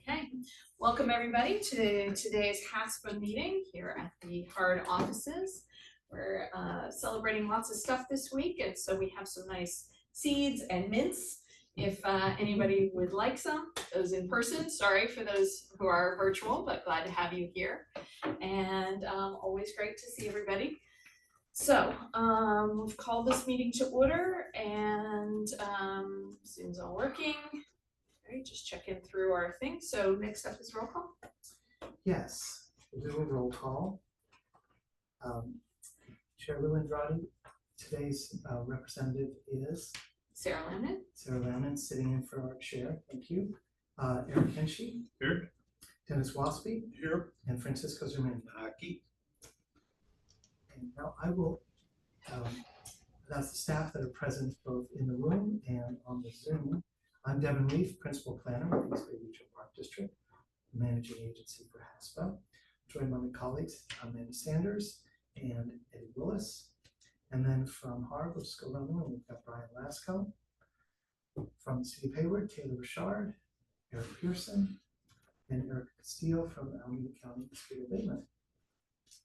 Okay, welcome everybody to today's HASPA meeting here at the HARD offices. We're celebrating lots of stuff this week, and so we have some nice seeds and mints. If anybody would like some, those in person, sorry for those who are virtual, but glad to have you here. And always great to see everybody. So we've called this meeting to order, and Zoom's all working. All right, just checking through our thing. So next up is roll call. Yes, we'll do a roll call. Chair Lewandrodi, today's representative is Sarah Lamnon. Sarah Lamnon, sitting in for our chair. Thank you. Eric Henshey. Here. Dennis Waspy. Here. And Francisco Zerman. Aki. And now I will announce the staff that are present both in the room and on the Zoom. I'm Devin Leaf, Principal Planner with East Bay Regional Park District, Managing Agency for HASPA. Joined by my colleagues, Amanda Sanders and Eddie Willis. And then from HARD, we'll just go around the room. We've got Brian Lasco. From the City of Hayward, Taylor Richard, Eric Pearson, and Eric Castillo from Alameda County Dispute Abatement.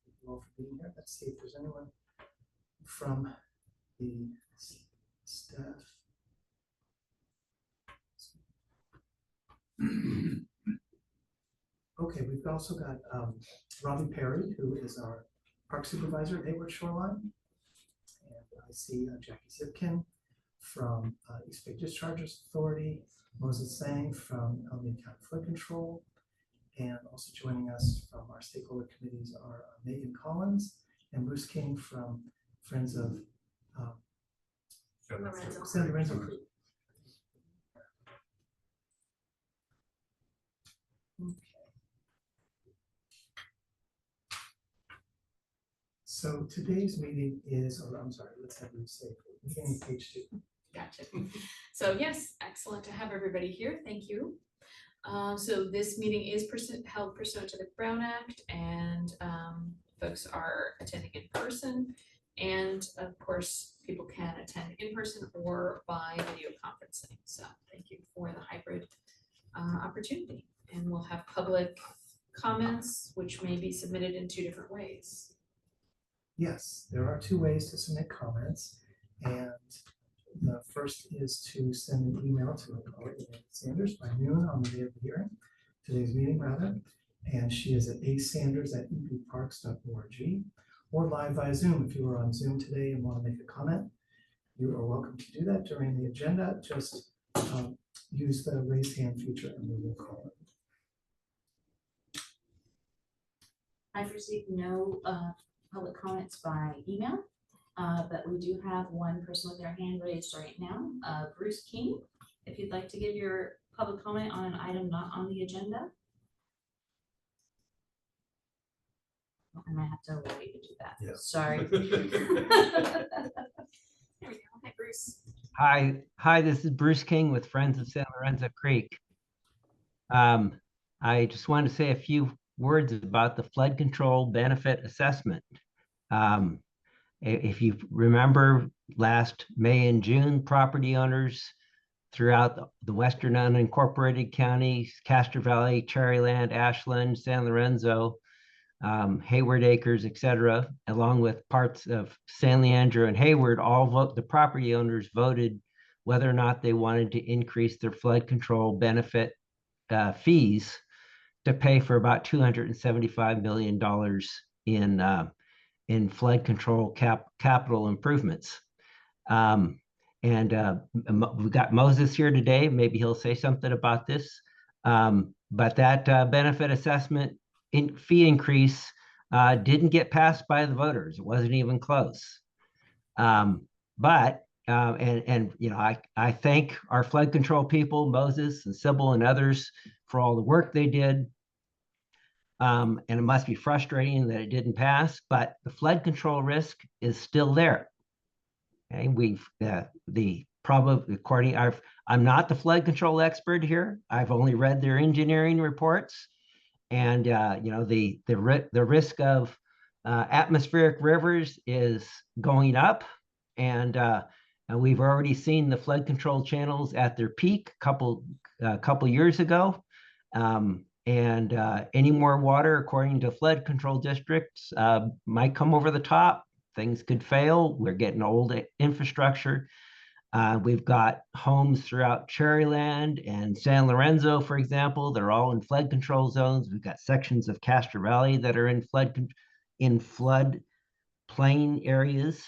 Thank you all for being here. Let's see if there's anyone from the staff. Okay, we've also got Robbie Perry, who is our park supervisor at Hayward Shoreline. And I see Jackie Zipkin from East Bay Discharges Authority, Moses Sang from Alameda County Flood Control, and also joining us from our stakeholder committees are Megan Collins and Bruce King from Friends of San Lorenzo Creek. Okay. So today's meeting is, or I'm sorry, let's have you say, beginning of page 2. Gotcha. So yes, excellent to have everybody here. Thank you. So this meeting is held pursuant to the Brown Act, and folks are attending in person. And of course, people can attend in person or by video conferencing. So thank you for the hybrid opportunity. And we'll have public comments, which may be submitted in 2 different ways. Yes, there are 2 ways to submit comments. And the first is to send an email to my colleague, Amanda Sanders, by noon on the day of the hearing, today's meeting rather. And she is at asanders@epparks.org, or live via Zoom. If you are on Zoom today and want to make a comment, you are welcome to do that during the agenda. Just use the raise hand feature and we will call it. I've received no public comments by email, but we do have one person with their hand raised right now, Bruce King. If you'd like to give your public comment on an item not on the agenda. I might have to allow you to do that. Yeah. Sorry. There we go. Hi, Bruce. Hi, this is Bruce King with Friends of San Lorenzo Creek. I just wanted to say a few words about the flood control benefit assessment. If you remember, last May and June, property owners throughout the western unincorporated counties, Castro Valley, Cherryland, Ashland, San Lorenzo, Hayward Acres, etc., along with parts of San Leandro and Hayward, the property owners voted whether or not they wanted to increase their flood control benefit fees to pay for about $275 million in flood control capital improvements. We've got Moses here today. Maybe he'll say something about this. But that benefit assessment fee increase didn't get passed by the voters. It wasn't even close. You know, I thank our flood control people, Moses and Sybil and others, for all the work they did. And it must be frustrating that it didn't pass, but the flood control risk is still there. Okay, I'm not the flood control expert here. I've only read their engineering reports, and you know, the risk of atmospheric rivers is going up, and we've already seen the flood control channels at their peak a couple years ago. Any more water, according to flood control districts, might come over the top. Things could fail. We're getting old infrastructure. We've got homes throughout Cherryland and San Lorenzo, for example. They're all in flood control zones. We've got sections of Castro Valley that are in flood plain areas.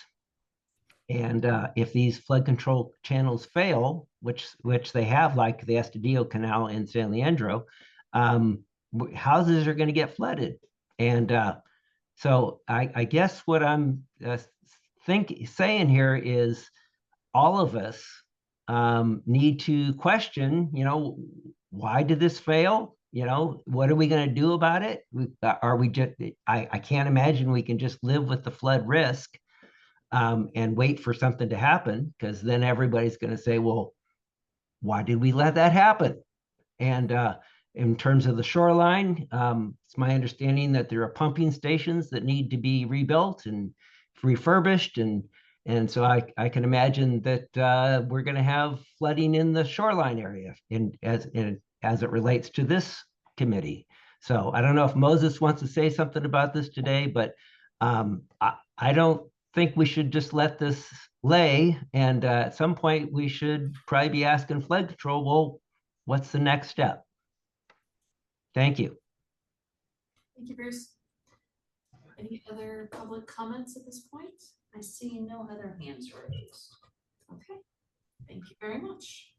And if these flood control channels fail, which they have, like the Estudillo Canal in San Leandro, houses are going to get flooded. And so I guess what I'm saying here is all of us need to question, why did this fail? What are we going to do about it? Are we just, I can't imagine we can just live with the flood risk and wait for something to happen, because then everybody's going to say, well, why did we let that happen? And in terms of the shoreline, it's my understanding that there are pumping stations that need to be rebuilt and refurbished. And so I can imagine that we're going to have flooding in the shoreline area as it relates to this committee. So I don't know if Moses wants to say something about this today, but I don't think we should just let this lay. And at some point, we should probably be asking flood control, well, what's the next step? Thank you. Thank you, Bruce. Any other public comments at this point? I see no other hands raised. Okay, thank you very much.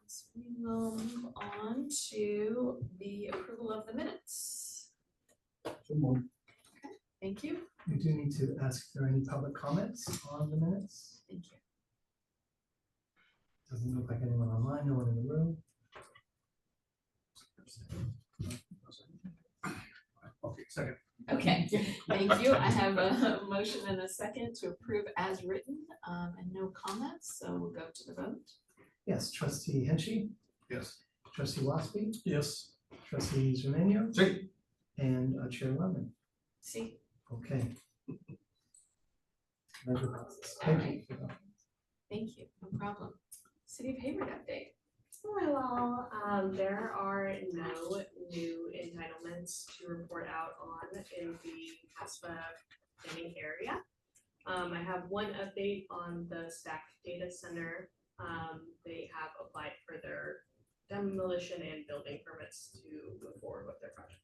So we will move on to the approval of the minutes. Thank you. We do need to ask if there are any public comments on the minutes. Thank you. Doesn't look like anyone online, no one in the room. Okay, second. Okay, thank you. I have a motion and a second to approve as written, and no comments, so we'll go to the vote. Yes, trustee Henchy, Yes. trustee Waspy, Yes. trustee Zermanio, Second. and Chair Lemon. See, Okay. Measure passes. Thank you. thank you, no problem. City of Hayward update. Hello, there are no new entitlements to report out on in the HASPA planning area. I have one update on the Stack Data Center. They have applied for their demolition and building permits to move forward with their project.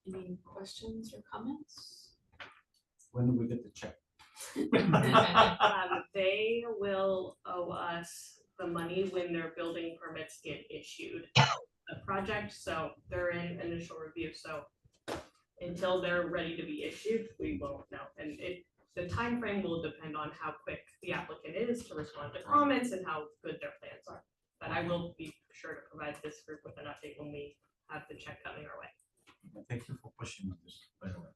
Any questions or comments? When do we get the check? They will owe us the money when their building permits get issued. The project, so they're in initial review, so until they're ready to be issued, we won't know. And the time frame will depend on how quick the applicant is to respond to comments and how good their plans are. But I will be sure to provide this group with an update when we have the check coming our way. Thank you for pushing this, by the way.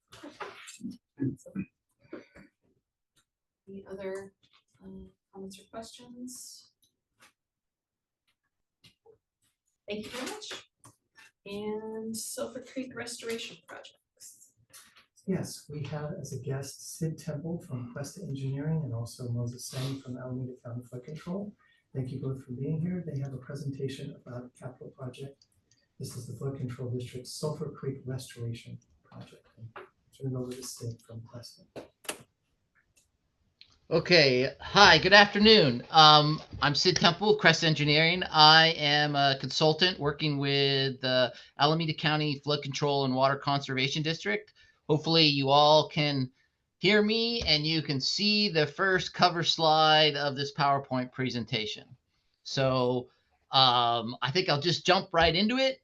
Any other comments or questions? Thank you very much. And Sulphur Creek Restoration Projects. Yes, we have as a guest Sid Temple from Quest Engineering and also Moses Sen from Alameda County Flood Control. Thank you both for being here. They have a presentation about a capital project. This is the Flood Control District's Sulphur Creek Restoration Project. Turn it over to Sid from Quest. Okay, hi, good afternoon. I'm Sid Temple, Crest Engineering. I am a consultant working with the Alameda County Flood Control and Water Conservation District. Hopefully you all can hear me and you can see the first cover slide of this PowerPoint presentation. So I think I'll just jump right into it.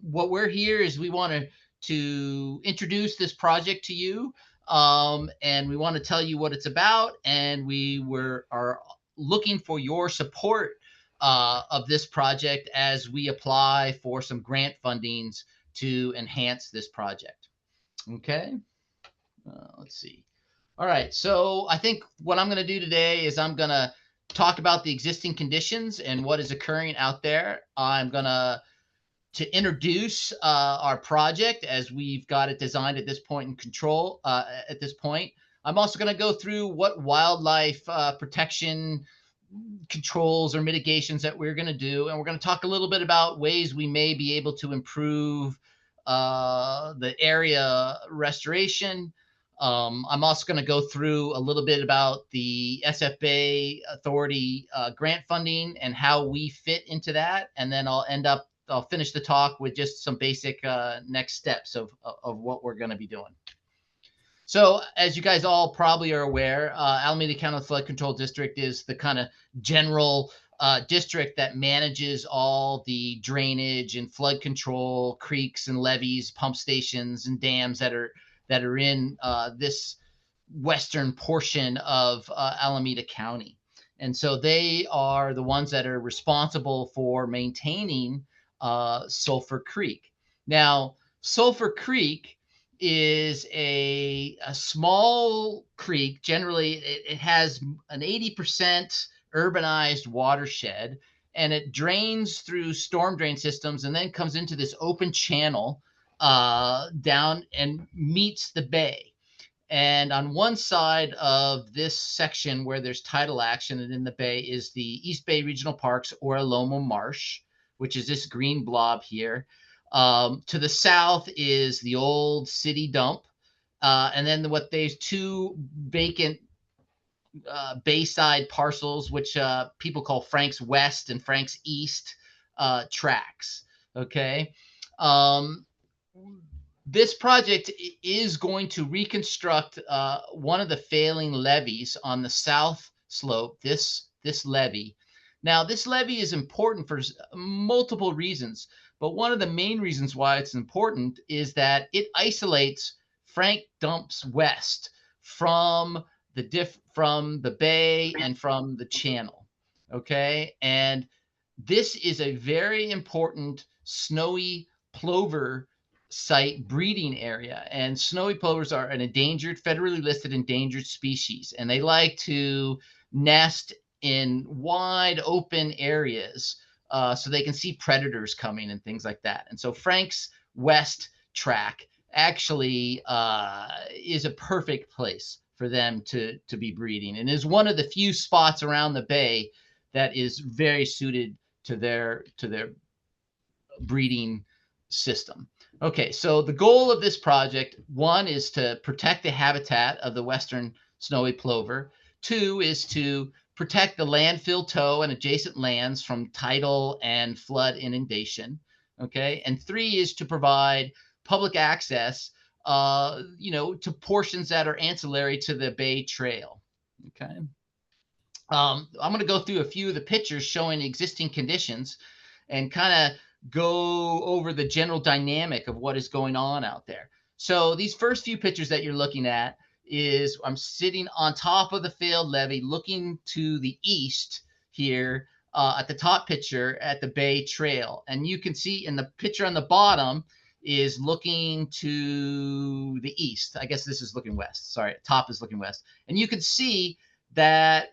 What we're here is we want to introduce this project to you. And we want to tell you what it's about, and we are looking for your support of this project as we apply for some grant fundings to enhance this project. Okay, let's see. All right, so I think what I'm going to do today is I'm going to talk about the existing conditions and what is occurring out there. I'm going to introduce our project as we've got it designed at this point in control at this point. I'm also going to go through what wildlife protection controls or mitigations that we're going to do. And we're going to talk a little bit about ways we may be able to improve the area restoration. I'm also going to go through a little bit about the SFA Authority grant funding and how we fit into that. And then I'll finish the talk with just some basic next steps of what we're going to be doing. So as you guys all probably are aware, Alameda County Flood Control District is the kind of general district that manages all the drainage and flood control, creeks and levees, pump stations and dams that are in this western portion of Alameda County. And so they are the ones that are responsible for maintaining Sulphur Creek. Now, Sulphur Creek is a small creek. Generally, it has an 80% urbanized watershed, and it drains through storm drain systems and then comes into this open channel down and meets the bay. And on one side of this section where there's tidal action and in the bay is the East Bay Regional Parks or Aloma Marsh, which is this green blob here. To the south is the old city dump. And then there's two vacant bayside parcels, which people call Frank's West and Frank's East tracks. Okay. This project is going to reconstruct one of the failing levees on the south slope, this levee. Now, this levee is important for multiple reasons, but one of the main reasons why it's important is that it isolates Frank Dumps West from the bay and from the channel. Okay, and this is a very important snowy plover site breeding area, and snowy plovers are an federally listed endangered species, and they like to nest in wide open areas so they can see predators coming and things like that. And so Frank's West track actually is a perfect place for them to be breeding, and is one of the few spots around the bay that is very suited to their breeding system. Okay, so the goal of this project, one, is to protect the habitat of the western snowy plover. Two is to protect the landfill tow and adjacent lands from tidal and flood inundation. Okay, and three is to provide public access, to portions that are ancillary to the Bay Trail. Okay. I'm going to go through a few of the pictures showing existing conditions and kind of go over the general dynamic of what is going on out there. So these first few pictures that you're looking at is I'm sitting on top of the failed levee looking to the east here at the top picture at the Bay Trail. And you can see in the picture on the bottom is looking to the east. I guess this is looking west. Sorry, top is looking west. And you can see that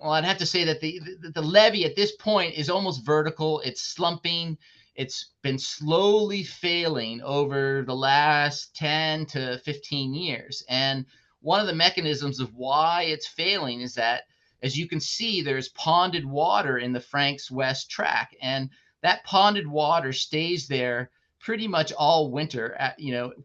I'd have to say that the levee at this point is almost vertical. It's slumping. It's been slowly failing over the last 10 to 15 years. And one of the mechanisms of why it's failing is that, as you can see, there's ponded water in the Frank's West track. And that ponded water stays there pretty much all winter,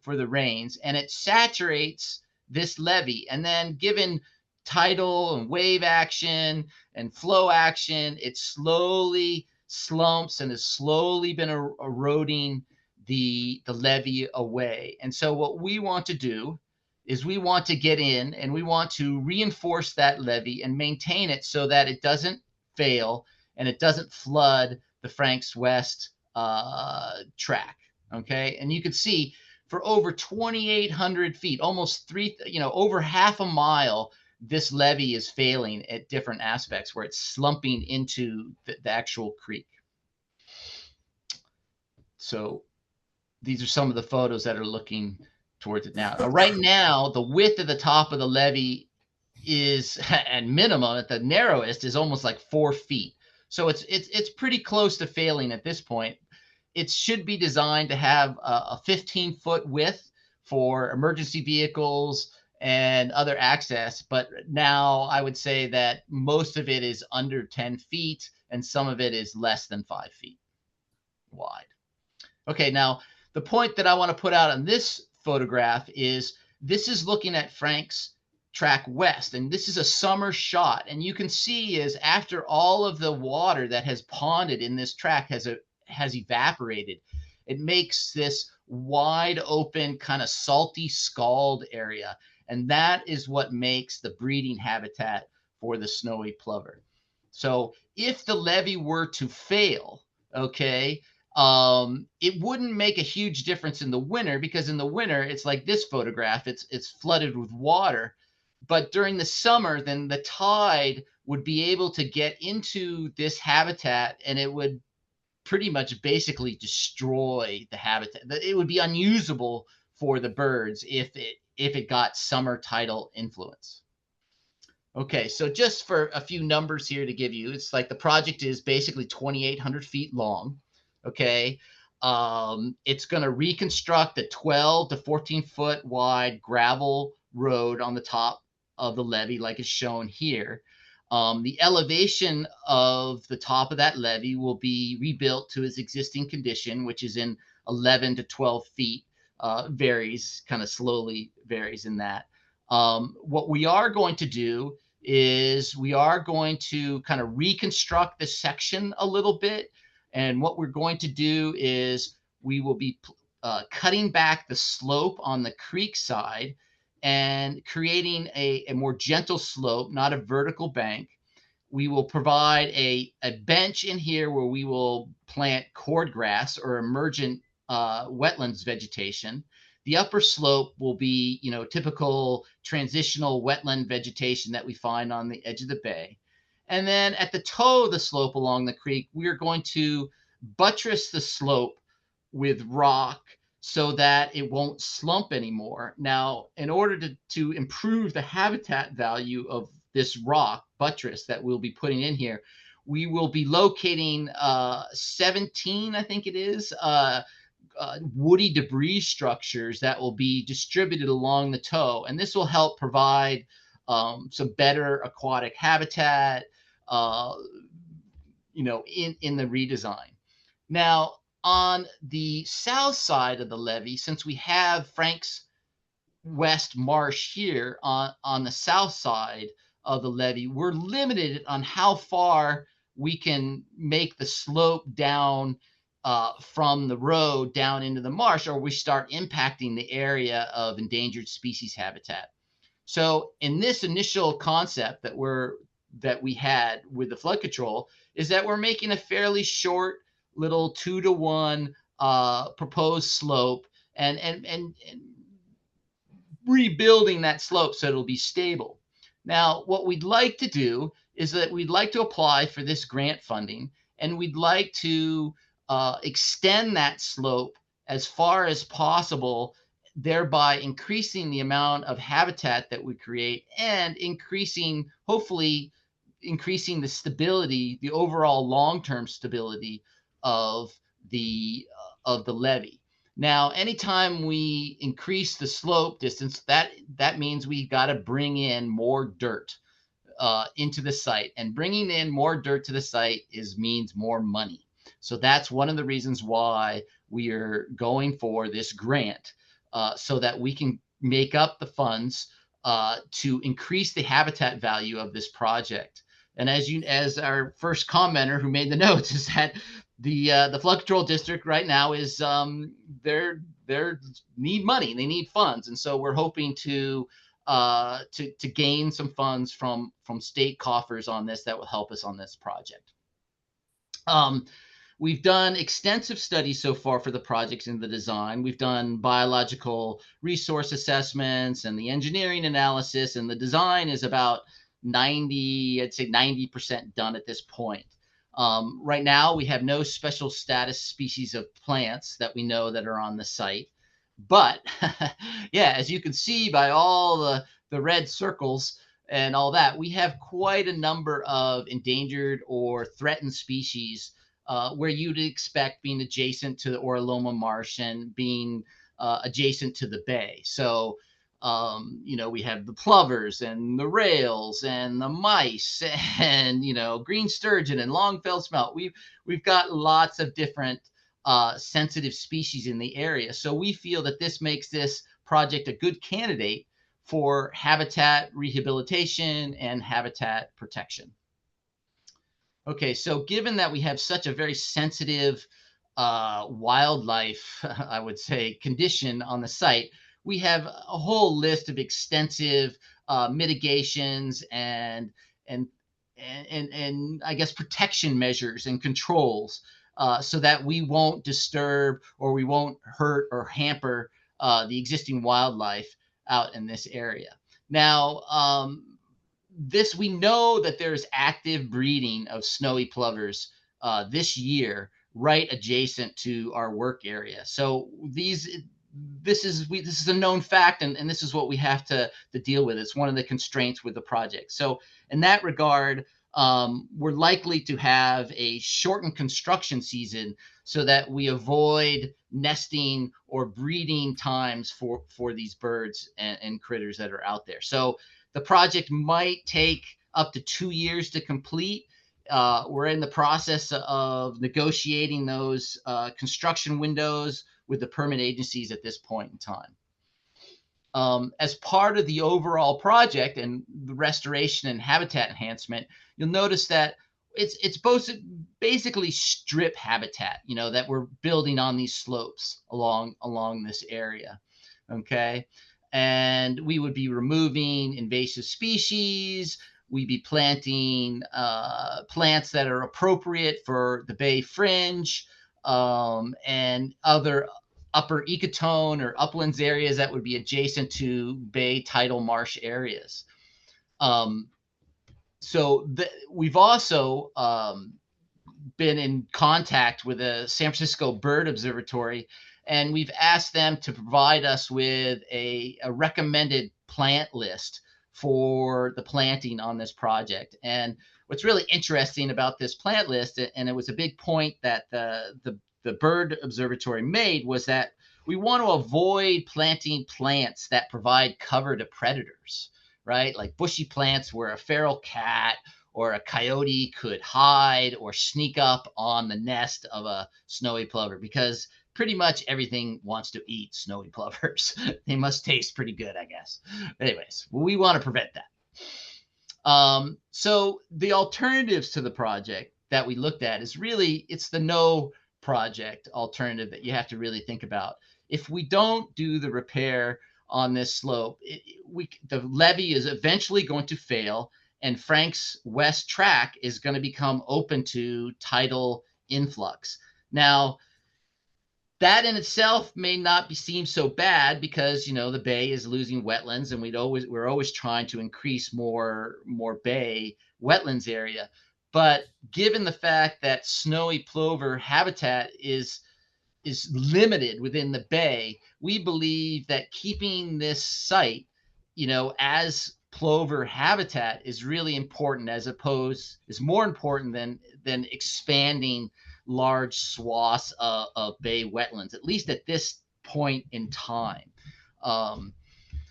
for the rains. And it saturates this levee. And then given tidal and wave action and flow action, it slowly slumps and has slowly been eroding the levee away. And so what we want to do is we want to get in and we want to reinforce that levee and maintain it so that it doesn't fail and it doesn't flood the Frank's West track. Okay, and you can see for over 2,800 feet, almost over half a mile, this levee is failing at different aspects where it's slumping into the actual creek. So these are some of the photos that are looking towards it now. Right now, the width of the top of the levee is at minimum, at the narrowest, is almost like 4 feet. So it's pretty close to failing at this point. It should be designed to have a 15-foot width for emergency vehicles and other access. But now I would say that most of it is under 10 feet and some of it is less than 5 feet wide. Okay, now the point that I want to put out on this photograph is this is looking at Frank's track west, and this is a summer shot. And you can see is after all of the water that has ponded in this track has evaporated, it makes this wide open kind of salty scald area. And that is what makes the breeding habitat for the snowy plover. So if the levee were to fail, okay, it wouldn't make a huge difference in the winter, because in the winter it's like this photograph, it's flooded with water. But during the summer, then the tide would be able to get into this habitat and it would pretty much basically destroy the habitat. It would be unusable for the birds if it got summer tidal influence. Okay, so just for a few numbers here to give you, it's like the project is basically 2,800 feet long. Okay, it's going to reconstruct a 12 to 14-foot wide gravel road on the top of the levee, like is shown here. The elevation of the top of that levee will be rebuilt to its existing condition, which is in 11 to 12 feet. Varies, kind of slowly varies in that. What we are going to do is we are going to kind of reconstruct this section a little bit. And what we're going to do is we will be cutting back the slope on the creek side and creating a more gentle slope, not a vertical bank. We will provide a bench in here where we will plant cordgrass or emergent wetlands vegetation. The upper slope will be, typical transitional wetland vegetation that we find on the edge of the bay. And then at the toe of the slope along the creek, we are going to buttress the slope with rock so that it won't slump anymore. Now, in order to improve the habitat value of this rock buttress that we'll be putting in here, we will be locating 17, I think it is, woody debris structures that will be distributed along the toe. And this will help provide some better aquatic habitat, in the redesign. Now, on the south side of the levee, since we have Frank's West Marsh here on the south side of the levee, we're limited on how far we can make the slope down from the road down into the marsh, or we start impacting the area of endangered species habitat. So in this initial concept that we had with the flood control is that we're making a fairly short little 2-to-1 proposed slope and rebuilding that slope so it'll be stable. Now, what we'd like to do is that we'd like to apply for this grant funding, and we'd like to extend that slope as far as possible, thereby increasing the amount of habitat that we create and hopefully increasing the stability, the overall long-term stability of the levee. Now, anytime we increase the slope distance, that means we got to bring in more dirt into the site, and bringing in more dirt to the site means more money. So that's one of the reasons why we are going for this grant, so that we can make up the funds to increase the habitat value of this project. And as our first commenter who made the notes is that the flood control district right now is they're need money, they need funds, and so we're hoping to gain some funds from state coffers on this that will help us on this project. We've done extensive studies so far for the projects in the design. We've done biological resource assessments and the engineering analysis, and the design is about 90% done at this point. Right now, we have no special status species of plants that we know that are on the site. But yeah, as you can see by all the red circles and all that, we have quite a number of endangered or threatened species where you'd expect being adjacent to the Oraloma Marsh and being adjacent to the bay. So We have the plovers and the rails and the mice and green sturgeon and long-felled smelt. We've got lots of different sensitive species in the area. So we feel that this makes this project a good candidate for habitat rehabilitation and habitat protection. Okay, so given that we have such a very sensitive wildlife, I would say, condition on the site, we have a whole list of extensive mitigations and I guess protection measures and controls so that we won't disturb or we won't hurt or hamper the existing wildlife out in this area. Now, we know that there's active breeding of snowy plovers this year right adjacent to our work area. So this is a known fact, and this is what we have to deal with. It's one of the constraints with the project. So in that regard, we're likely to have a shortened construction season so that we avoid nesting or breeding times for these birds and critters that are out there. So the project might take up to 2 years to complete. We're in the process of negotiating those construction windows with the permit agencies at this point in time. As part of the overall project and the restoration and habitat enhancement, you'll notice that it's basically strip habitat, that we're building on these slopes along this area. Okay. And we would be removing invasive species. We'd be planting plants that are appropriate for the Bay Fringe and other upper ecotone or uplands areas that would be adjacent to Bay tidal marsh areas. We've also been in contact with the San Francisco Bird Observatory, and we've asked them to provide us with a recommended plant list for the planting on this project. And what's really interesting about this plant list, and it was a big point that the Bird Observatory made, was that we want to avoid planting plants that provide cover to predators, right? Like bushy plants where a feral cat or a coyote could hide or sneak up on the nest of a snowy plover, because pretty much everything wants to eat snowy plovers. They must taste pretty good, I guess. Anyways, we want to prevent that. So the alternatives to the project that we looked at is really, it's the no project alternative that you have to really think about. If we don't do the repair on this slope, the levee is eventually going to fail, and Frank's West Track is going to become open to tidal influx. Now, that in itself may not seem so bad because the bay is losing wetlands, and we're always trying to increase more bay wetlands area. But given the fact that snowy plover habitat is limited within the bay, we believe that keeping this site, as plover habitat is really important, is more important than expanding large swaths of bay wetlands, at least at this point in time.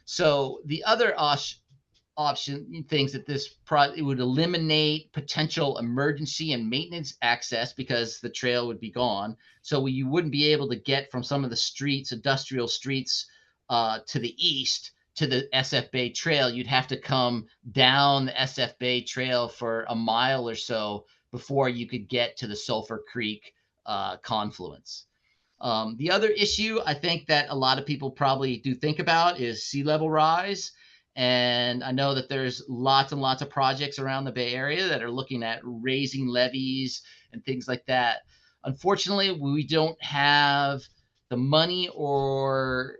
So the other option things that it would eliminate potential emergency and maintenance access because the trail would be gone. So you wouldn't be able to get from some of the industrial streets to the east to the SF Bay Trail. You'd have to come down the SF Bay Trail for a mile or so before you could get to the Sulphur Creek confluence. The other issue I think that a lot of people probably do think about is sea level rise. And I know that there's lots and lots of projects around the Bay Area that are looking at raising levees and things like that. Unfortunately, we don't have the money or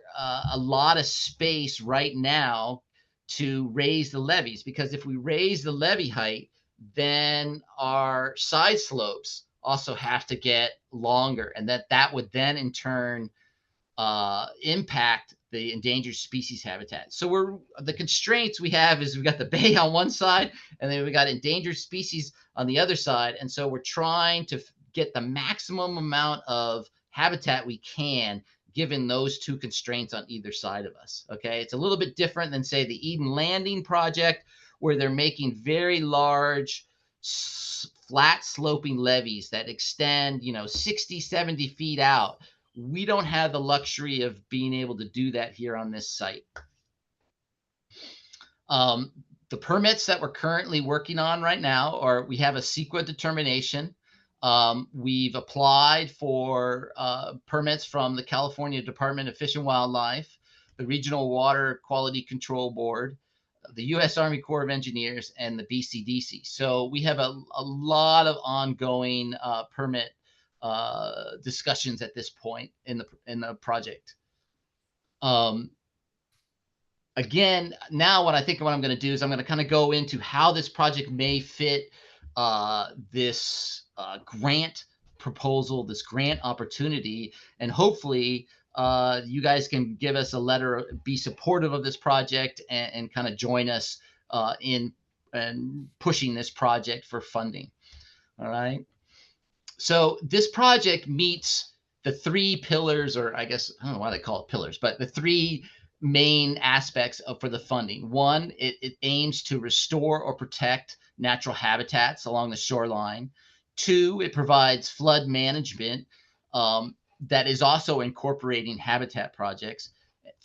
a lot of space right now to raise the levees, because if we raise the levee height, then our side slopes also have to get longer, and that would then in turn impact the endangered species habitat. So the constraints we have is we've got the bay on one side, and then we got endangered species on the other side. And so we're trying to get the maximum amount of habitat we can given those two constraints on either side of us. Okay, it's a little bit different than, say, the Eden Landing project, where they're making very large flat sloping levees that extend, 60, 70 feet out. We don't have the luxury of being able to do that here on this site. The permits that we're currently working on right now are, we have a CEQA determination. We've applied for permits from the California Department of Fish and Wildlife, the Regional Water Quality Control Board, the U.S. Army Corps of Engineers, and the BCDC. So we have a lot of ongoing permit discussions at this point in the project. Again, now what I'm going to do is I'm going to kind of go into how this project may fit this grant proposal, this grant opportunity, and hopefully you guys can give us a letter, be supportive of this project, and kind of join us in pushing this project for funding. All right. So this project meets the three pillars, or I guess, I don't know why they call it pillars, but the three main aspects for the funding. One, it aims to restore or protect natural habitats along the shoreline. Two, it provides flood management that is also incorporating habitat projects.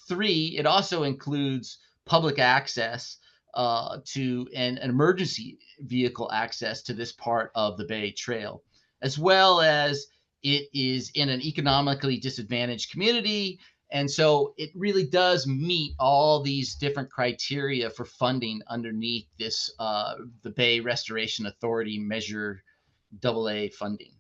Three, it also includes public access to an emergency vehicle access to this part of the Bay Trail, as well as it is in an economically disadvantaged community. And so it really does meet all these different criteria for funding underneath this, the Bay Restoration Authority Measure AA funding.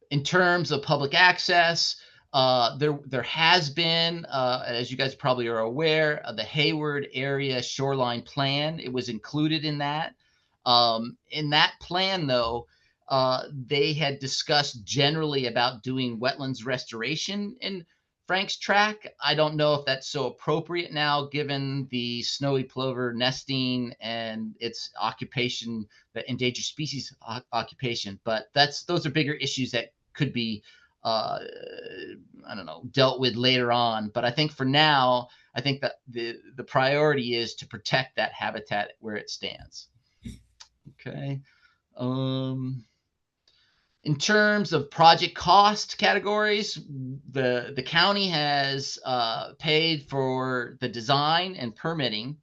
In terms of public access, there has been, as you guys probably are aware, the Hayward Area Shoreline Plan. It was included in that. In that plan, though, they had discussed generally about doing wetlands restoration in Frank's Track. I don't know if that's so appropriate now, given the snowy plover nesting and its occupation, the endangered species occupation. But those are bigger issues that could be, I don't know, dealt with later on. But I think for now, I think that the priority is to protect that habitat where it stands. Okay. In terms of project cost categories, the county has paid for the design and permitting.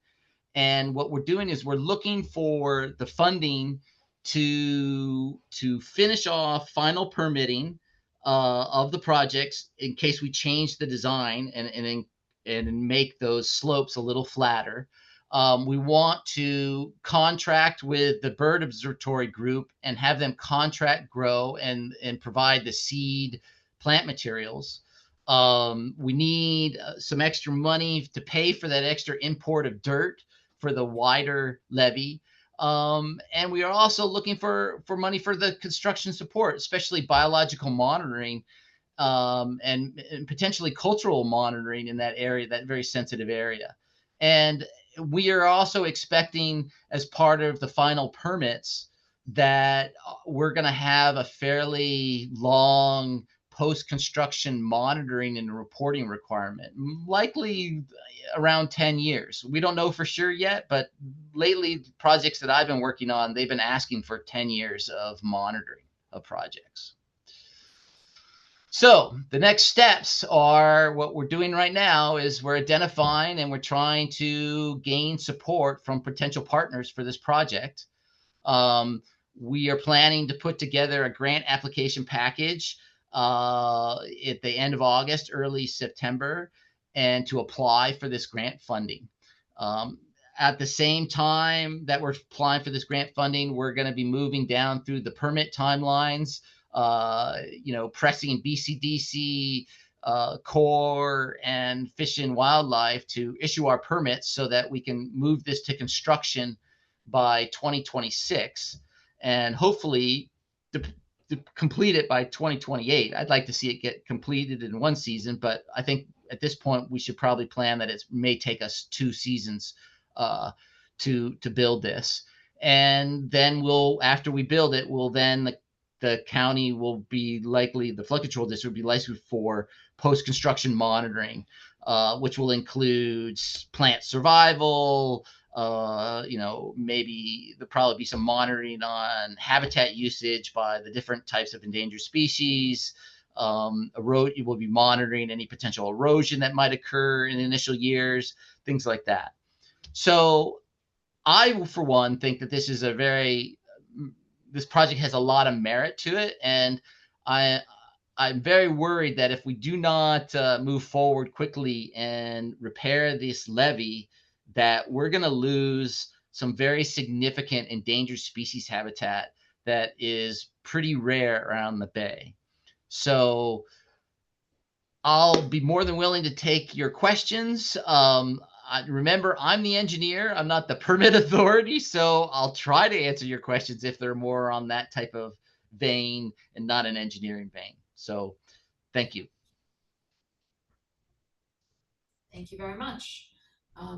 And what we're doing is we're looking for the funding to finish off final permitting of the projects in case we change the design and make those slopes a little flatter. We want to contract with the bird observatory group and have them contract grow and provide the seed plant materials. We need some extra money to pay for that extra import of dirt for the wider levee. And we are also looking for money for the construction support, especially biological monitoring and potentially cultural monitoring in that area, that very sensitive area. And we are also expecting, as part of the final permits, that we're going to have a fairly long post-construction monitoring and reporting requirement, likely around 10 years. We don't know for sure yet, but lately, projects that I've been working on, they've been asking for 10 years of monitoring of projects. So the next steps are, what we're doing right now is we're identifying and we're trying to gain support from potential partners for this project. We are planning to put together a grant application package at the end of August, early September, and to apply for this grant funding. At the same time that we're applying for this grant funding, we're going to be moving down through the permit timelines, pressing BCDC, Corps, and Fish and Wildlife to issue our permits so that we can move this to construction by 2026, and hopefully to complete it by 2028. I'd like to see it get completed in one season, but I think at this point we should probably plan that it may take us 2 seasons to build this. And then after we build it, we'll then the county will be likely, the flood control district will be licensed for post-construction monitoring, which will include plant survival, maybe there'll probably be some monitoring on habitat usage by the different types of endangered species. You will be monitoring any potential erosion that might occur in the initial years, things like that. So I, for one, think that this project has a lot of merit to it, and I'm very worried that if we do not move forward quickly and repair this levee, that we're going to lose some very significant endangered species habitat that is pretty rare around the bay. So I'll be more than willing to take your questions. Remember, I'm the engineer. I'm not the permit authority, so I'll try to answer your questions if they're more on that type of vein and not an engineering vein. So thank you. Thank you very much.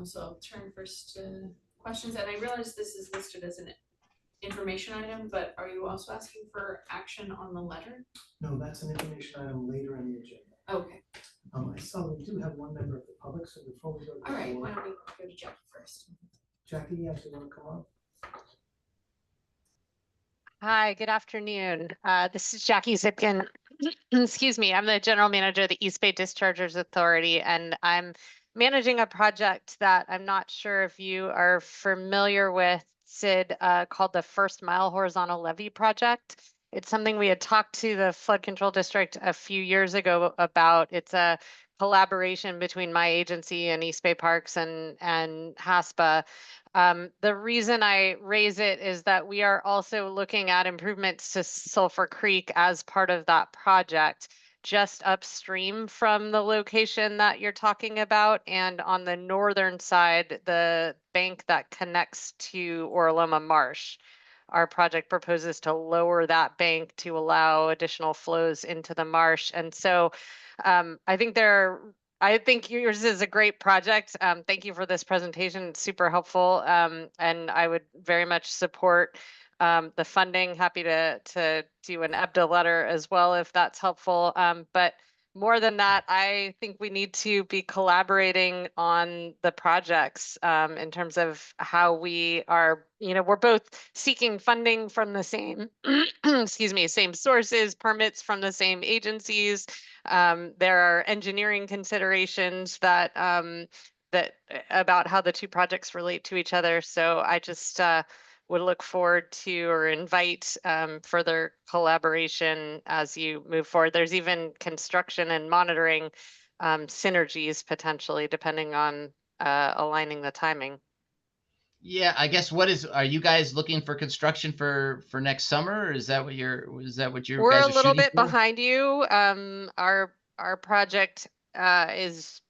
So I'll turn first to questions, and I realize this is listed as an information item, but are you also asking for action on the letter? No, that's an information item later in the agenda. Okay, I saw we do have one member of the public, so before we go to the all right, why board, don't we go to Jackie first? Jackie, you actually want to come up? Hi, good afternoon. This is Jackie Zipkin. Excuse me, I'm the general manager of the East Bay Dischargers Authority, and I'm managing a project that I'm not sure if you are familiar with, Sid, called the First Mile Horizontal Levee Project. It's something we had talked to the Flood Control District a few years ago about. It's a collaboration between my agency and East Bay Parks and HASPA. The reason I raise it is that we are also looking at improvements to Sulphur Creek as part of that project, just upstream from the location that you're talking about. And on the northern side, the bank that connects to Orloma Marsh. Our project proposes to lower that bank to allow additional flows into the marsh. And so I think yours is a great project. Thank you for this presentation. It's super helpful. And I would very much support the funding. Happy to do an EBDA letter as well if that's helpful. But more than that, I think we need to be collaborating on the projects in terms of how we are, we're both seeking funding from the same, excuse me, same sources, permits from the same agencies. There are engineering considerations that about how the two projects relate to each other. So I just would look forward to or invite further collaboration as you move forward. There's even construction and monitoring synergies potentially depending on aligning the timing. Yeah, I guess are you guys looking for construction for next summer? Or is that what you We're guys a are little shooting bit for? behind you. Our project is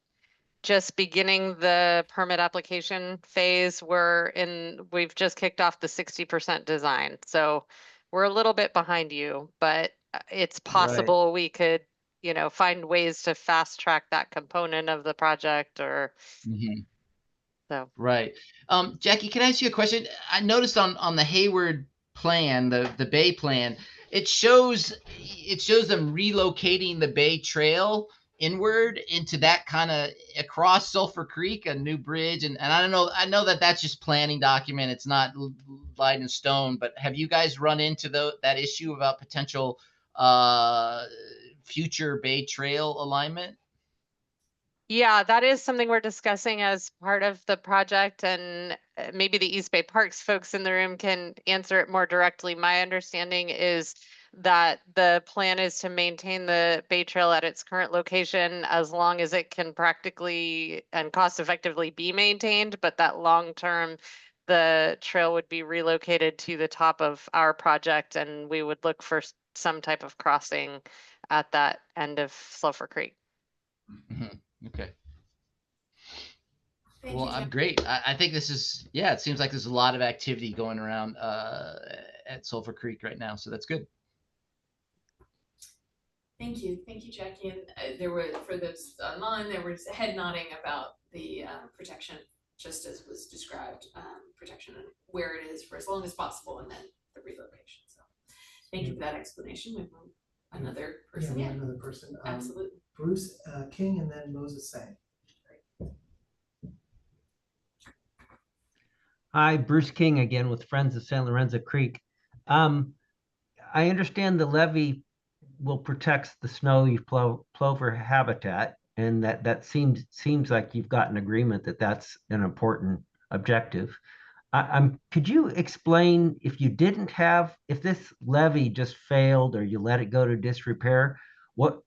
just beginning the permit application phase. We've just kicked off the 60% design. So we're a little bit behind you, but it's possible we could, find ways to fast track that component of the project or Mhm. so. Right. Jackie, can I ask you a question? I noticed on the Hayward plan, the Bay plan, it shows them relocating the Bay Trail inward into that kind of across Sulphur Creek, a new bridge. And I don't know, I know that that's just planning document. It's not light in stone, but have you guys run into that issue about potential future Bay Trail alignment? Yeah, that is something we're discussing as part of the project, and maybe the East Bay Parks folks in the room can answer it more directly. My understanding is that the plan is to maintain the Bay Trail at its current location as long as it can practically and cost effectively be maintained, but that long term, the trail would be relocated to the top of our project, and we would look for some type of crossing at that end of Sulphur Creek. Mhm. Okay. Thank Well, you, I'm Jackie. great. I think this is, yeah, it seems like there's a lot of activity going around at Sulphur Creek right now. So that's good. Thank you, Jackie. And there were, for those online, there was head nodding about the protection, just as was described, protection and where it is for as long as possible, and then the relocation. So Thank you for that explanation. We have another Yeah, person. we Yeah, have another person. absolutely. Bruce King and then Moses Sang. Hi, Bruce King again with Friends of San Lorenzo Creek. I understand the levee will protect the snowy plover habitat, and that seems like you've got an agreement that that's an important objective. Could you explain if this levee just failed or you let it go to disrepair, what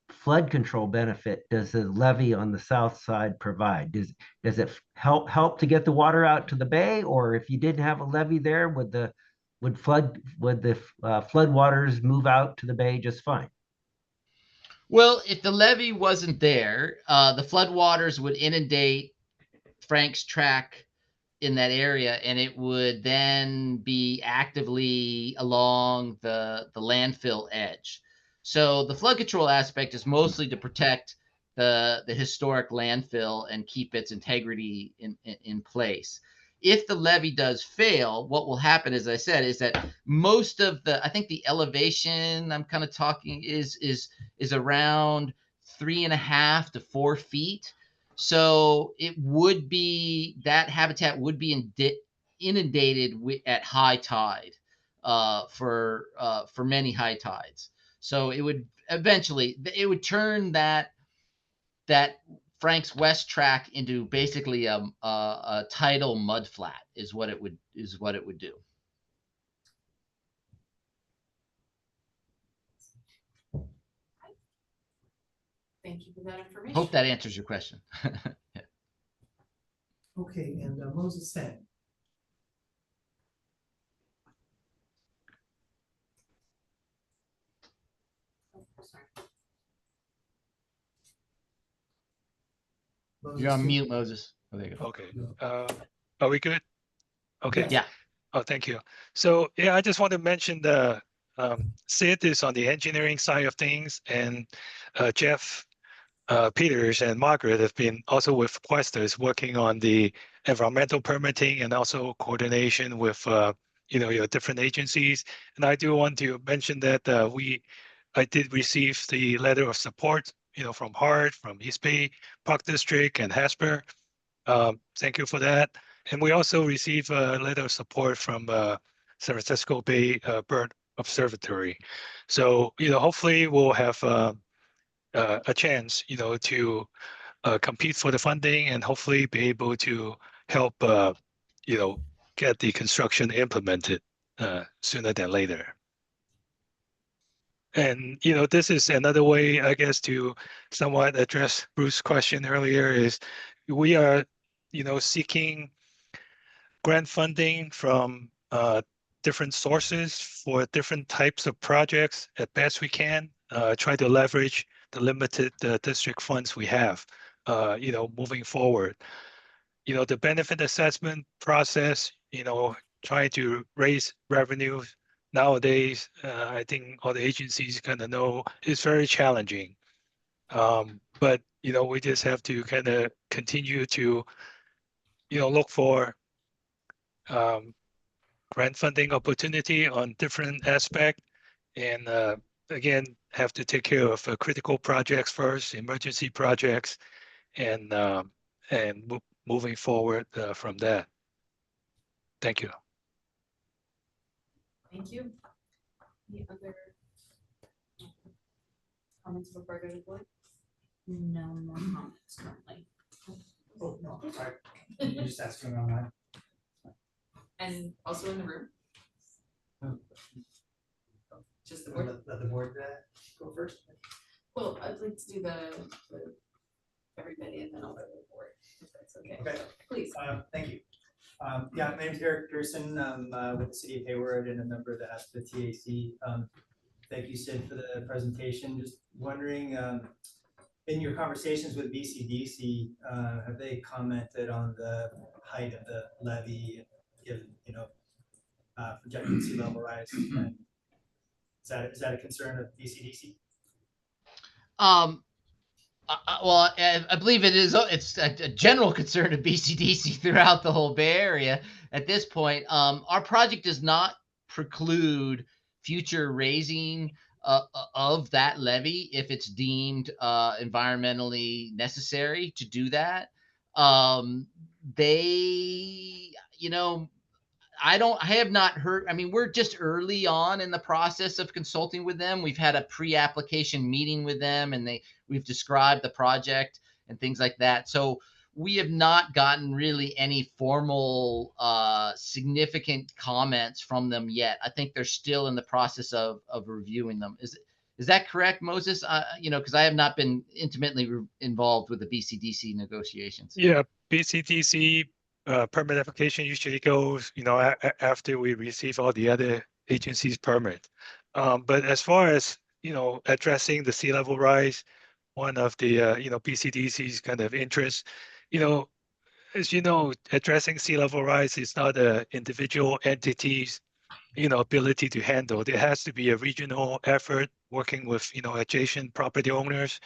flood control benefit does the levee on the south side provide? Does it help to get the water out to the bay, or if you didn't have a levee there, would the flood waters move out to the bay just fine? Well, if the levee wasn't there, the floodwaters would inundate Frank's track in that area, and it would then be actively along the landfill edge. So the flood control aspect is mostly to protect the historic landfill and keep its integrity in place. If the levee does fail, what will happen, as I said, is that most of I think the elevation I'm kind of talking is around 3.5 to 4 feet. So it would be that habitat would be inundated at high tide for many high tides. So it would eventually turn that Frank's West track into basically a tidal mud flat is what it would do. Thank you for that information. Hope that answers your question. Yeah. Okay, and Moses Sang. Moses You're on King? mute, Moses. Oh, there you go. Okay. Are we good? Okay. Yes. Yeah. Oh, thank you. So yeah, I just want to mention the Sid is on the engineering side of things, and Jeff Peters and Margaret have been also with Questers working on the environmental permitting and also coordination with your different agencies. And I do want to mention that I did receive the letter of support, from HARD, from East Bay Park District, and HASPA. Thank you for that. And we also received a letter of support from San Francisco Bay Bird Observatory. So, hopefully we'll have a chance, to compete for the funding and hopefully be able to help, get the construction implemented sooner than later. And, this is another way, I guess, to somewhat address Bruce's question earlier is we are, seeking grant funding from different sources for different types of projects as best we can, try to leverage the limited district funds we have, moving forward. The benefit assessment process, trying to raise revenue nowadays, I think all the agencies kind of know is very challenging. But, we just have to kind of continue to, look for grant funding opportunity on different aspects. And again, have to take care of critical projects first, emergency projects, and moving forward from that. Thank you. Thank you. Any other comments before I go to the board? No more comments currently. Oh, no, sorry. You just asked me online. And also in the room? Just the board? Let the board go first. Well, I'd like to do the everybody and then I'll go to the board, if that's okay. Okay. Please. Thank you. Yeah, my name's Eric Durson. I'm with the city of Hayward and a member of the HASPA TAC. Thank you, Sid, for the presentation. Just wondering, in your conversations with BCDC, have they commented on the height of the levee, given projected sea level rise? And is that a concern of BCDC? Well, I believe it's a general concern of BCDC throughout the whole Bay Area at this point. Our project is not preclude future raising of that levy if it's deemed environmentally necessary to do that. They, you know, I have not heard. I mean, we're just early on in the process of consulting with them. We've had a pre-application meeting with them, and we've described the project and things like that. So we have not gotten really any formal, significant comments from them yet. I think they're still in the process of reviewing them. Is that correct, Moses? You know, because I have not been intimately involved with the BCDC negotiations. Yeah, BCTC permit application usually goes, you know, after we receive all the other agencies' permit. But as far as, you know, addressing the sea level rise, one of the, you know, BCDC's kind of interest, you know, as you know, addressing sea level rise is not a individual entity's, you know, ability to handle. There has to be a regional effort working with, you know, adjacent property owners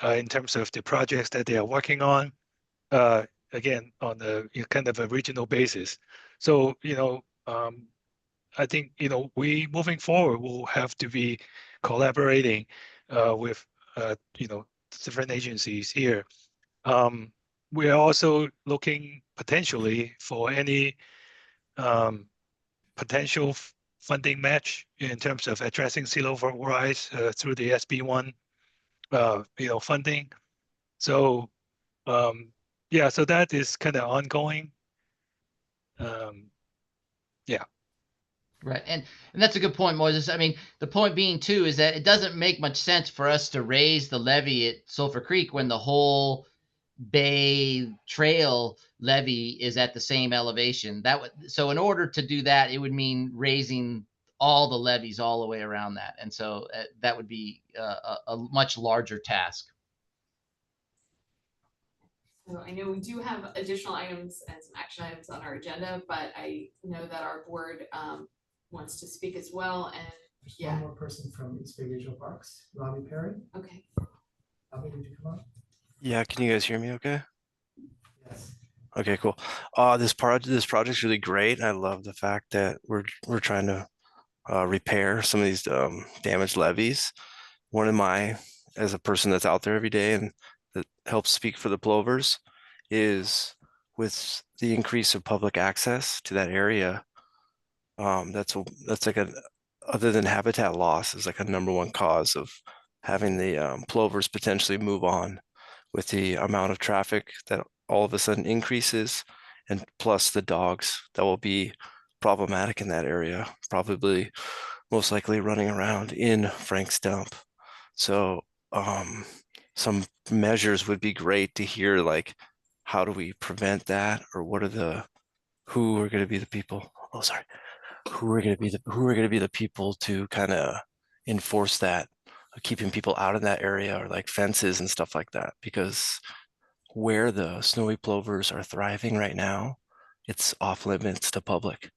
in terms of the projects that they are working on. Again, on the, you know, kind of a regional basis. So, you know, I think, you know, we moving forward will have to be collaborating with, you know, different agencies here. We are also looking potentially for any potential funding match in terms of addressing sea level rise through the SB1, you know, funding. So, yeah, so that is kind of ongoing. Yeah. Right. And that's a good point, Moses. I mean, the point being too is that it doesn't make much sense for us to raise the levy at Sulphur Creek when the whole Bay Trail levy is at the same elevation. So in order to do that, it would mean raising all the levies all the way around that. And so that would be a much larger task. So I know we do have additional items and some action items on our agenda, but I know that our board wants to speak as well, and There's yeah. one more person from East Bay Regional Parks, Robbie Perry. Okay. Robbie, did you come on? Yeah, can you guys hear me okay? Yes. Okay, cool. This project's really great. I love the fact that we're trying to repair some of these damaged levees. One of my, as a person that's out there every day and that helps speak for the plovers, is with the increase of public access to that area. That's like other than habitat loss is like a #1 cause of having the plovers potentially move on with the amount of traffic that all of a sudden increases, and plus the dogs that will be problematic in that area, probably most likely running around in Frank's dump. So some measures would be great to hear, like how do we prevent that, or who are going to be the people? Oh, sorry. Who are going to be the people to kind of enforce that, keeping people out of that area, or like fences and stuff like that, because where the snowy plovers are thriving right now, it's off limits to public.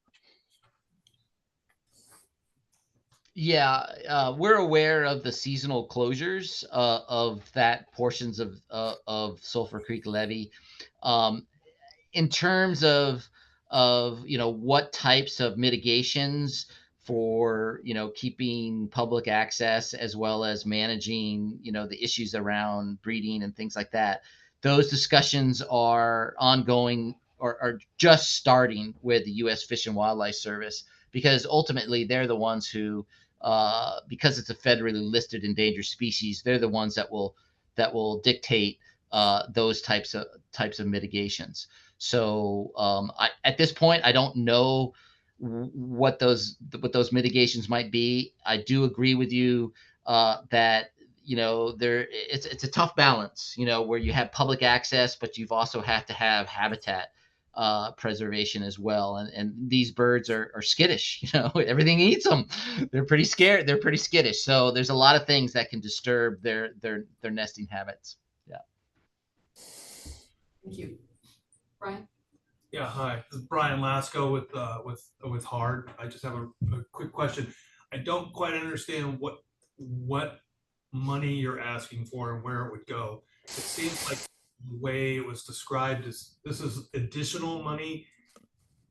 Yeah, we're aware of the seasonal closures of that portions of Sulphur Creek levee. In terms of you know, what types of mitigations for, you know, keeping public access as well as managing, you know, the issues around breeding and things like that, those discussions are ongoing or are just starting with the U.S. Fish and Wildlife Service, because ultimately they're the ones who, because it's a federally listed endangered species, they're the ones that will dictate those types of mitigations. So at this point, I don't know what those mitigations might be. I do agree with you that, you know, it's a tough balance, you know, where you have public access, but you've also have to have habitat preservation as well. And these birds are skittish, you know, everything eats them. They're pretty scared. They're pretty skittish. So there's a lot of things that can disturb their nesting habits. Yeah. Thank you. Brian? Yeah, hi, this is Brian Lasco with HARD. I just have a quick question. I don't quite understand what money you're asking for and where it would go. It seems like the way it was described is this is additional money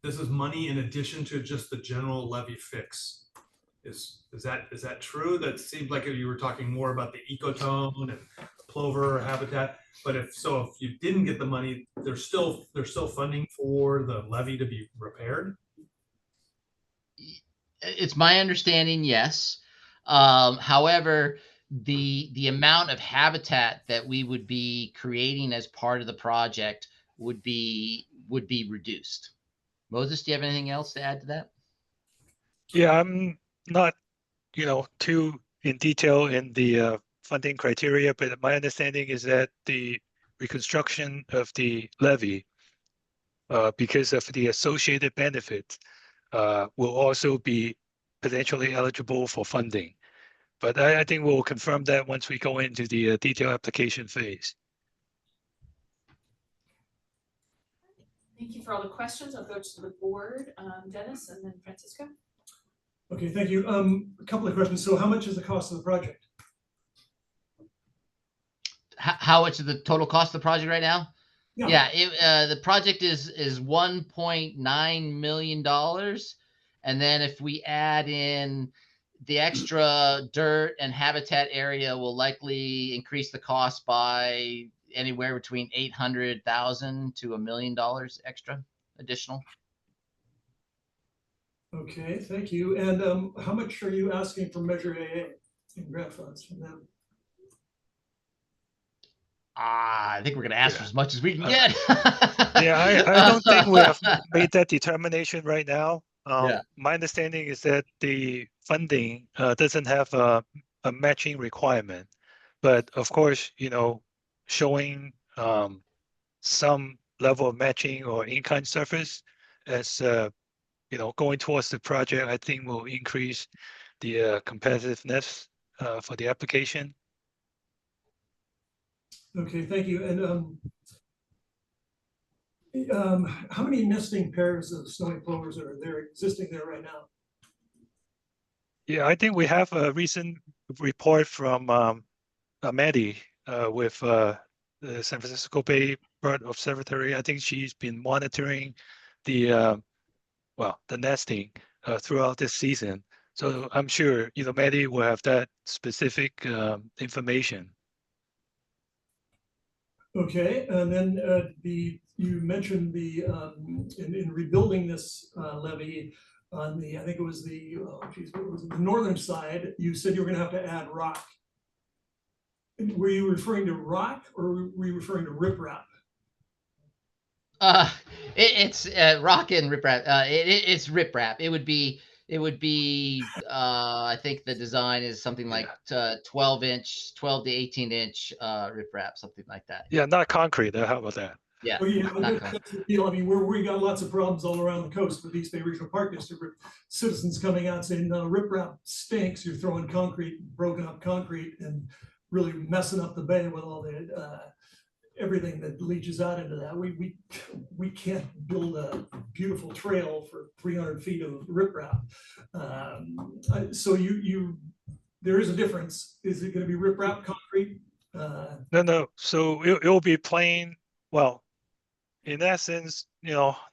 this is money in addition to just the general levy fix. Is that true? That seemed like you were talking more about the ecotone and plover habitat. But if you didn't get the money, there's still funding for the levee to be repaired. It's my understanding, yes. However, the amount of habitat that we would be creating as part of the project would be reduced. Moses, do you have anything else to add to that? Yeah, I'm not, too in detail in the funding criteria, but my understanding is that the reconstruction of the levee, because of the associated benefits, will also be potentially eligible for funding. But I think we'll confirm that once we go into the detailed application phase. Thank you for all the questions. I'll go to the board, Dennis and then Francisco. Okay, thank you. A couple of questions. So how much is the cost of the project? How much is the total cost of the project right now? Yeah. The project is $1.9 million, and then if we add in the extra dirt and habitat area, will likely increase the cost by anywhere between $800,000 to $1 million extra additional. Okay, thank you. And how much are you asking for Measure AA in grant funds from them? I think we're going to ask for as much as we can get. Yeah, I don't think we have made that determination right now. Yeah. My understanding is that the funding doesn't have a matching requirement, but of course, showing some level of matching or in-kind service as going towards the project, I think will increase the competitiveness for the application. Okay, thank you. And how many nesting pairs of snowy plovers are there existing there right now? Yeah, I think we have a recent report from Maddie with the San Francisco Bay Bird Observatory. I think she's been monitoring the nesting throughout this season. So I'm sure Maddie will have that specific information. Okay, and then you mentioned the in rebuilding this levee on the, I think it was the what was it, the northern side, you said you were going to have to add rock. Were you referring to rock or were you referring to riprap? It's rock and riprap. It's riprap. It would be. I think the design is something like 12 to 18 inch riprap, something like that. Yeah, not concrete. How about that? Yeah. Well, that's the deal. I mean, we got lots of problems all around the coast with East Bay Regional Park District, with citizens coming out saying, no, riprap stinks. You're throwing concrete, broken up concrete, and really messing up the bay with all the everything that leaches out into that. We can't build a beautiful trail for 300 feet of riprap. So there is a difference. Is it going to be riprap concrete? No. So it will be plain. Well, in essence,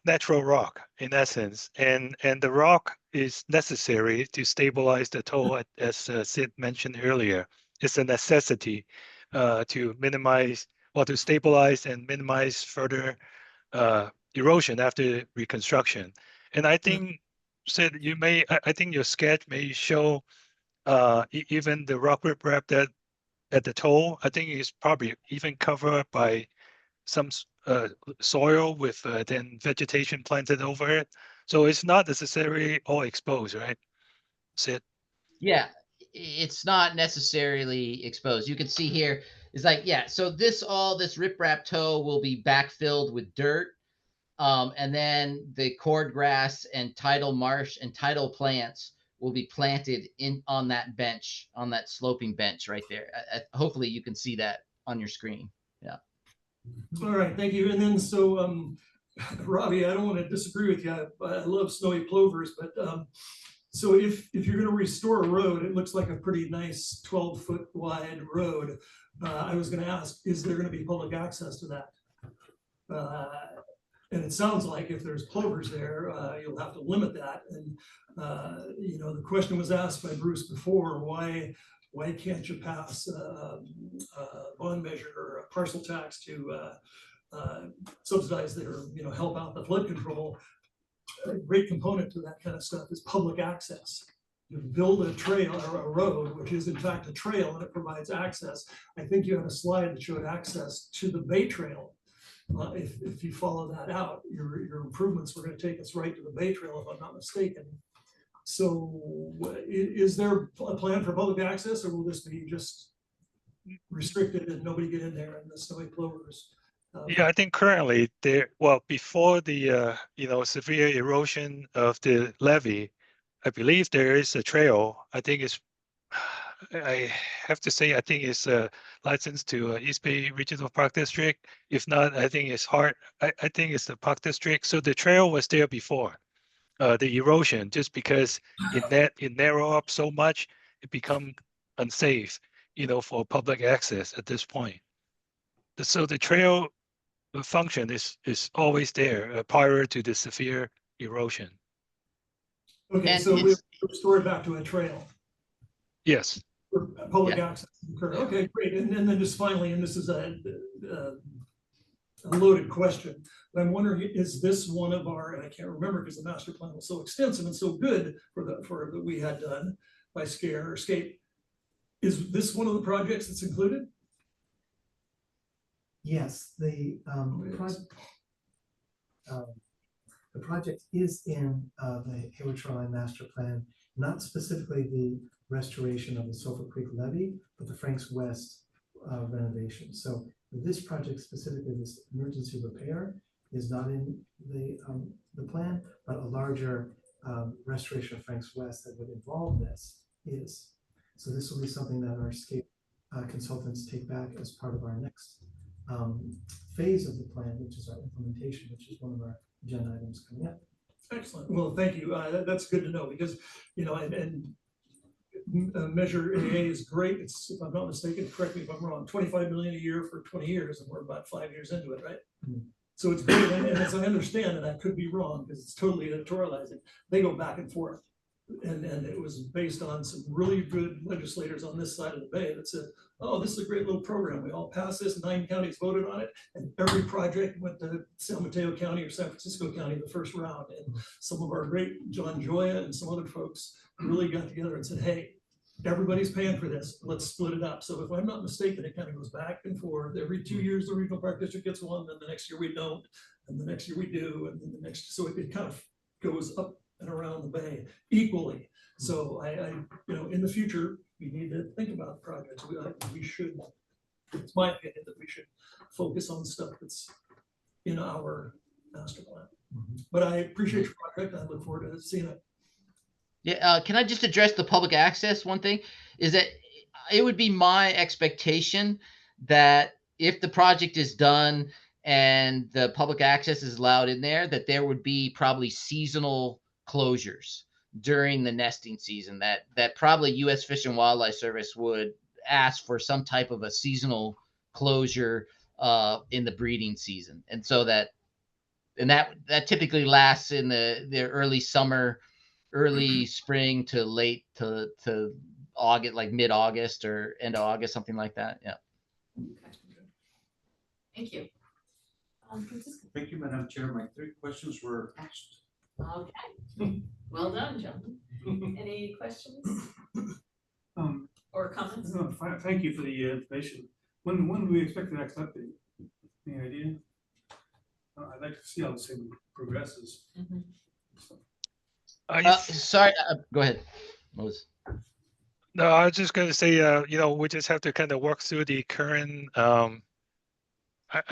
natural rock. In essence, and the rock is necessary to stabilize the toe, as Sid mentioned earlier. It's a necessity to minimize. To stabilize and minimize further erosion after reconstruction. And I think, Sid, I think your sketch may show even the rock riprap that at the toe, I think is probably even covered by some soil with then vegetation planted over it. So it's not necessarily all exposed, right, Sid? Yeah, it's not necessarily exposed. You can see here, it's like, so all this riprap toe will be backfilled with dirt. And then the cordgrass and tidal marsh and tidal plants will be planted on that bench, on that sloping bench right there. Hopefully you can see that on your screen. Yeah. All right, thank you. And then Robbie, I don't want to disagree with you. I love snowy plovers, but so if you're going to restore a road, it looks like a pretty nice 12-foot wide road. I was going to ask, is there going to be public access to that? And it sounds like if there's plovers there, you'll have to limit that. And, you know, the question was asked by Bruce before, why can't you pass a bond measure or a parcel tax to subsidize their, you know, help out the flood control? A great component to that kind of stuff is public access. You build a trail or a road, which is in fact a trail, and it provides access. I think you had a slide that showed access to the Bay Trail. If you follow that out, your improvements were going to take us right to the Bay Trail, if I'm not mistaken. So is there a plan for public access, or will this be just restricted and nobody get in there and the snowy plovers? Yeah, I think currently there, well, before the, you know, severe erosion of the levee, I believe there is a trail. I think it's, I have to say, I think it's licensed to East Bay Regional Park District. If not, I think it's hard. I think it's the Park District. So the trail was there before the erosion, just because it narrow up so much, it become unsafe, you know, for public access at this point. So the trail function is always there prior to the severe erosion. Okay, And so we it's- restore it back to a trail. Yes. For public Yeah. access. Okay, great. And then just finally, and this is a loaded question, but I'm wondering, is this one of our, and I can't remember because the master plan was so extensive and so good for that we had done by SCARE or SCAPE. Is this one of the projects that's included? Yes, the project is in the Hayward Shoreline Master Plan, not specifically the restoration of the Sulphur Creek levee, but the Franks West renovation. So this project specifically, this emergency repair, is not in the plan, but a larger restoration of Franks West that would involve this is. So this will be something that our SCAPE consultants take back as part of our next phase of the plan, which is our implementation, which is one of our agenda items coming up. Excellent. Well, thank you. That's good to know because, you know, and Measure AA is great. It's, if I'm not mistaken, correct me if I'm wrong, 25 million a year for 20 years, and we're about 5 years into it, right? Mm. So it's great. And as I understand, and I could be wrong because it's totally editorializing, they go back and forth. And it was based on some really good legislators on this side of the bay that said, oh, this is a great little program. We all passed this, 9 counties voted on it, and every project went to San Mateo County or San Francisco County the first round. And some of our great John Joya and some other folks really got together and said, hey, everybody's paying for this. Let's split it up. So if I'm not mistaken, it kind of goes back and forth. Every 2 years, the regional park district gets one, then the next year we don't, and the next year we do, and then the next. So it kind of goes up and around the bay equally. So I you know, in the future, we need to think about projects. We should, it's my opinion that we should focus on stuff that's in our master plan. But I appreciate your project. I look forward to seeing it. Yeah, can I just address the public access? One thing is that it would be my expectation that if the project is done and the public access is allowed in there, that there would be probably seasonal closures during the nesting season, that probably U.S. Fish and Wildlife Service would ask for some type of a seasonal closure in the breeding season. And so that typically lasts in the early summer, early spring to late to August, like mid-August or end of August, something like that. Yeah. Thank you. Francisco. Thank you, Madam Chair. My 3 questions were asked. Okay, well done, John. Any questions or comments? No, thank you for the information. When do we expect the next update? Any idea? I'd like to see how this thing progresses. Sorry, go ahead, Moses. No, I was just going to say, you know, we just have to kind of work through the current, I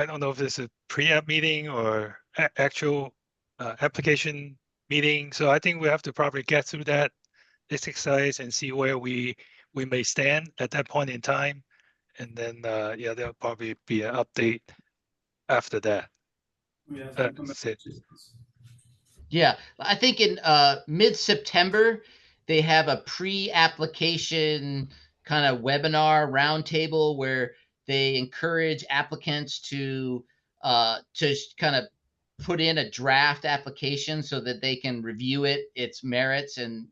don't know if this is a pre-app meeting or actual application meeting. So I think we have to probably get through that exercise and see where we may stand at that point in time. And then, yeah, there'll probably be an update after that. Yeah, That's it. Yeah, I think in mid-September, they have a pre-application kind of webinar roundtable where they encourage applicants to kind of put in a draft application so that they can review it, its merits, and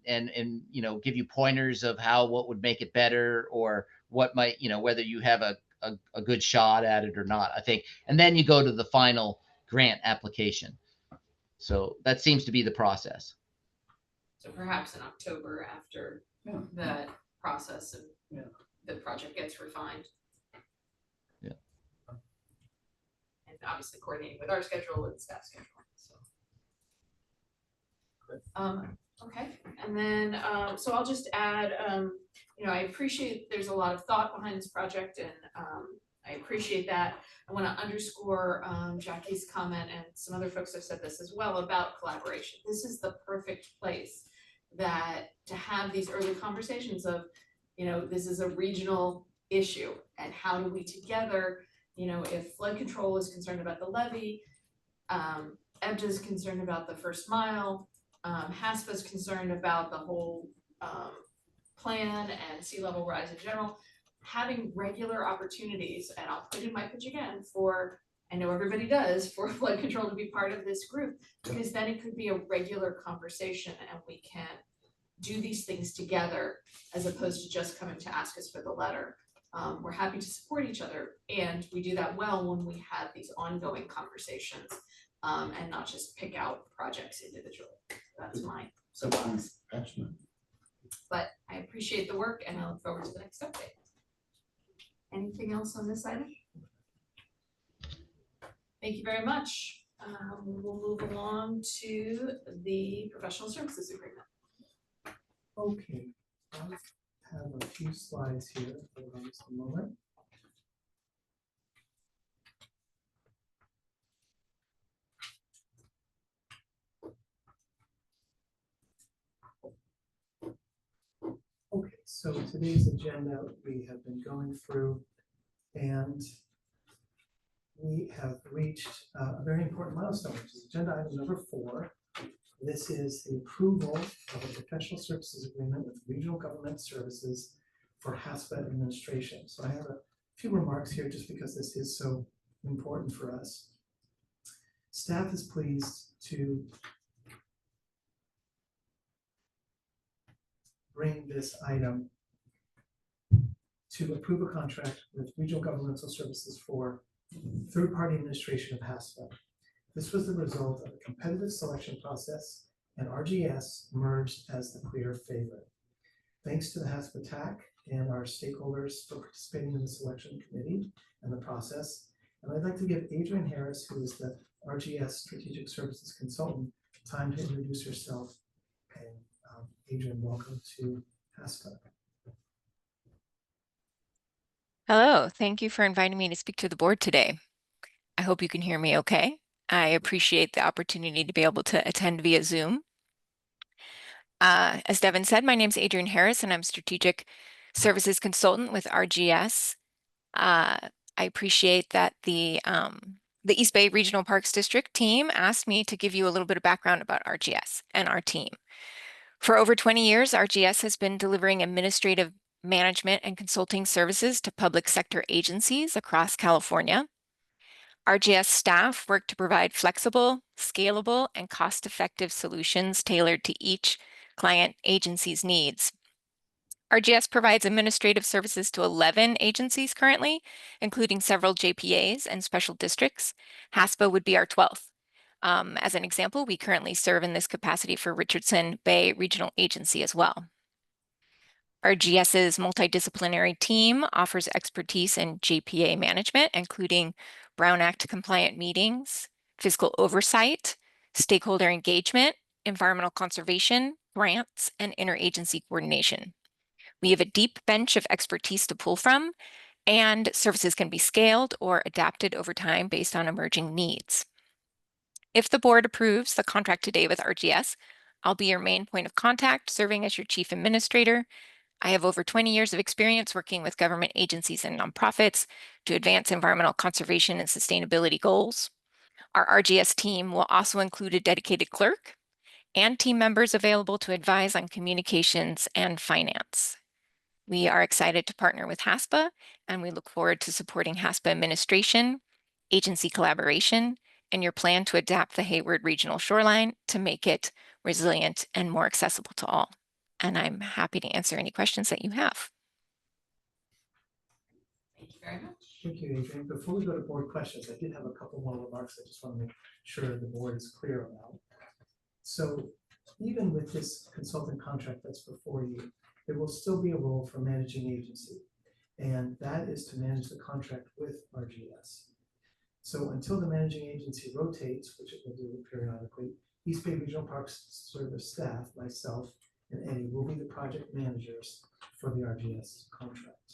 you know, give you pointers of what would make it better, or what might, you know, whether you have a good shot at it or not, I think. And then you go to the final grant application. So that seems to be the process. So perhaps in October, after Yeah. that process and Yeah. the project gets refined. Yeah. And obviously coordinating with our schedule and staff schedule, so. Okay, and then, so I'll just add, you know, I appreciate there's a lot of thought behind this project, and I appreciate that. I want to underscore Jackie's comment, and some other folks have said this as well, about collaboration. This is the perfect place to have these early conversations of, you know, this is a regional issue, and how do we together, you know, if flood control is concerned about the levee, EBDA is concerned about the first mile, HASPA is concerned about the whole plan and sea level rise in general, having regular opportunities, and I'll put in my pitch again for, I know everybody does, for flood control to be part of this group, because then it could be a regular conversation and we can do these things together as opposed to just coming to ask us for the letter. We're happy to support each other, and we do that well when we have these ongoing conversations, and not just pick out projects individually. That's my soapbox. But I appreciate the work, and I look forward to the next update. Anything else on this item? Thank you very much. We'll move along to the professional services agreement. Okay, I have a few slides here. Hold on just a moment. Okay, so today's agenda we have been going through, and we have reached a very important milestone, which is agenda item number 4. This is the approval of a professional services agreement with Regional Government Services for HASPA administration. So I have a few remarks here just because this is so important for us. Staff is pleased to bring this item to approve a contract with Regional Governmental Services for third-party administration of HASPA. This was the result of a competitive selection process, and RGS emerged as the clear favorite. Thanks to the HASPA TAC and our stakeholders for participating in the selection committee and the process. And I'd like to give Adrienne Harris, who is the RGS Strategic Services Consultant, time to introduce herself. And Adrienne, welcome to HASPA. Hello, thank you for inviting me to speak to the board today. I hope you can hear me okay. I appreciate the opportunity to be able to attend via Zoom. As Devin said, my name is Adrienne Harris, and I'm Strategic Services Consultant with RGS. I appreciate that the East Bay Regional Parks District team asked me to give you a little bit of background about RGS and our team. For over 20 years, RGS has been delivering administrative management and consulting services to public sector agencies across California. RGS staff work to provide flexible, scalable, and cost-effective solutions tailored to each client agency's needs. RGS provides administrative services to 11 agencies currently, including several JPAs and special districts. HASPA would be our 12th. As an example, we currently serve in this capacity for Richardson Bay Regional Agency as well. RGS's multidisciplinary team offers expertise in JPA management, including Brown Act compliant meetings, fiscal oversight, stakeholder engagement, environmental conservation, grants, and interagency coordination. We have a deep bench of expertise to pull from, and services can be scaled or adapted over time based on emerging needs. If the board approves the contract today with RGS, I'll be your main point of contact, serving as your chief administrator. I have over 20 years of experience working with government agencies and nonprofits to advance environmental conservation and sustainability goals. Our RGS team will also include a dedicated clerk and team members available to advise on communications and finance. We are excited to partner with HASPA, and we look forward to supporting HASPA administration, agency collaboration, and your plan to adapt the Hayward Regional Shoreline to make it resilient and more accessible to all. And I'm happy to answer any questions that you have. Thank you very much. Thank you, Adrian. Before we go to board questions, I did have a couple more remarks I just want to make sure the board is clear about. So even with this consultant contract that's before you, there will still be a role for managing agency. And that is to manage the contract with RGS. So until the managing agency rotates, which it will do periodically, East Bay Regional Parks Service staff, myself and Eddie, will be the project managers for the RGS contract.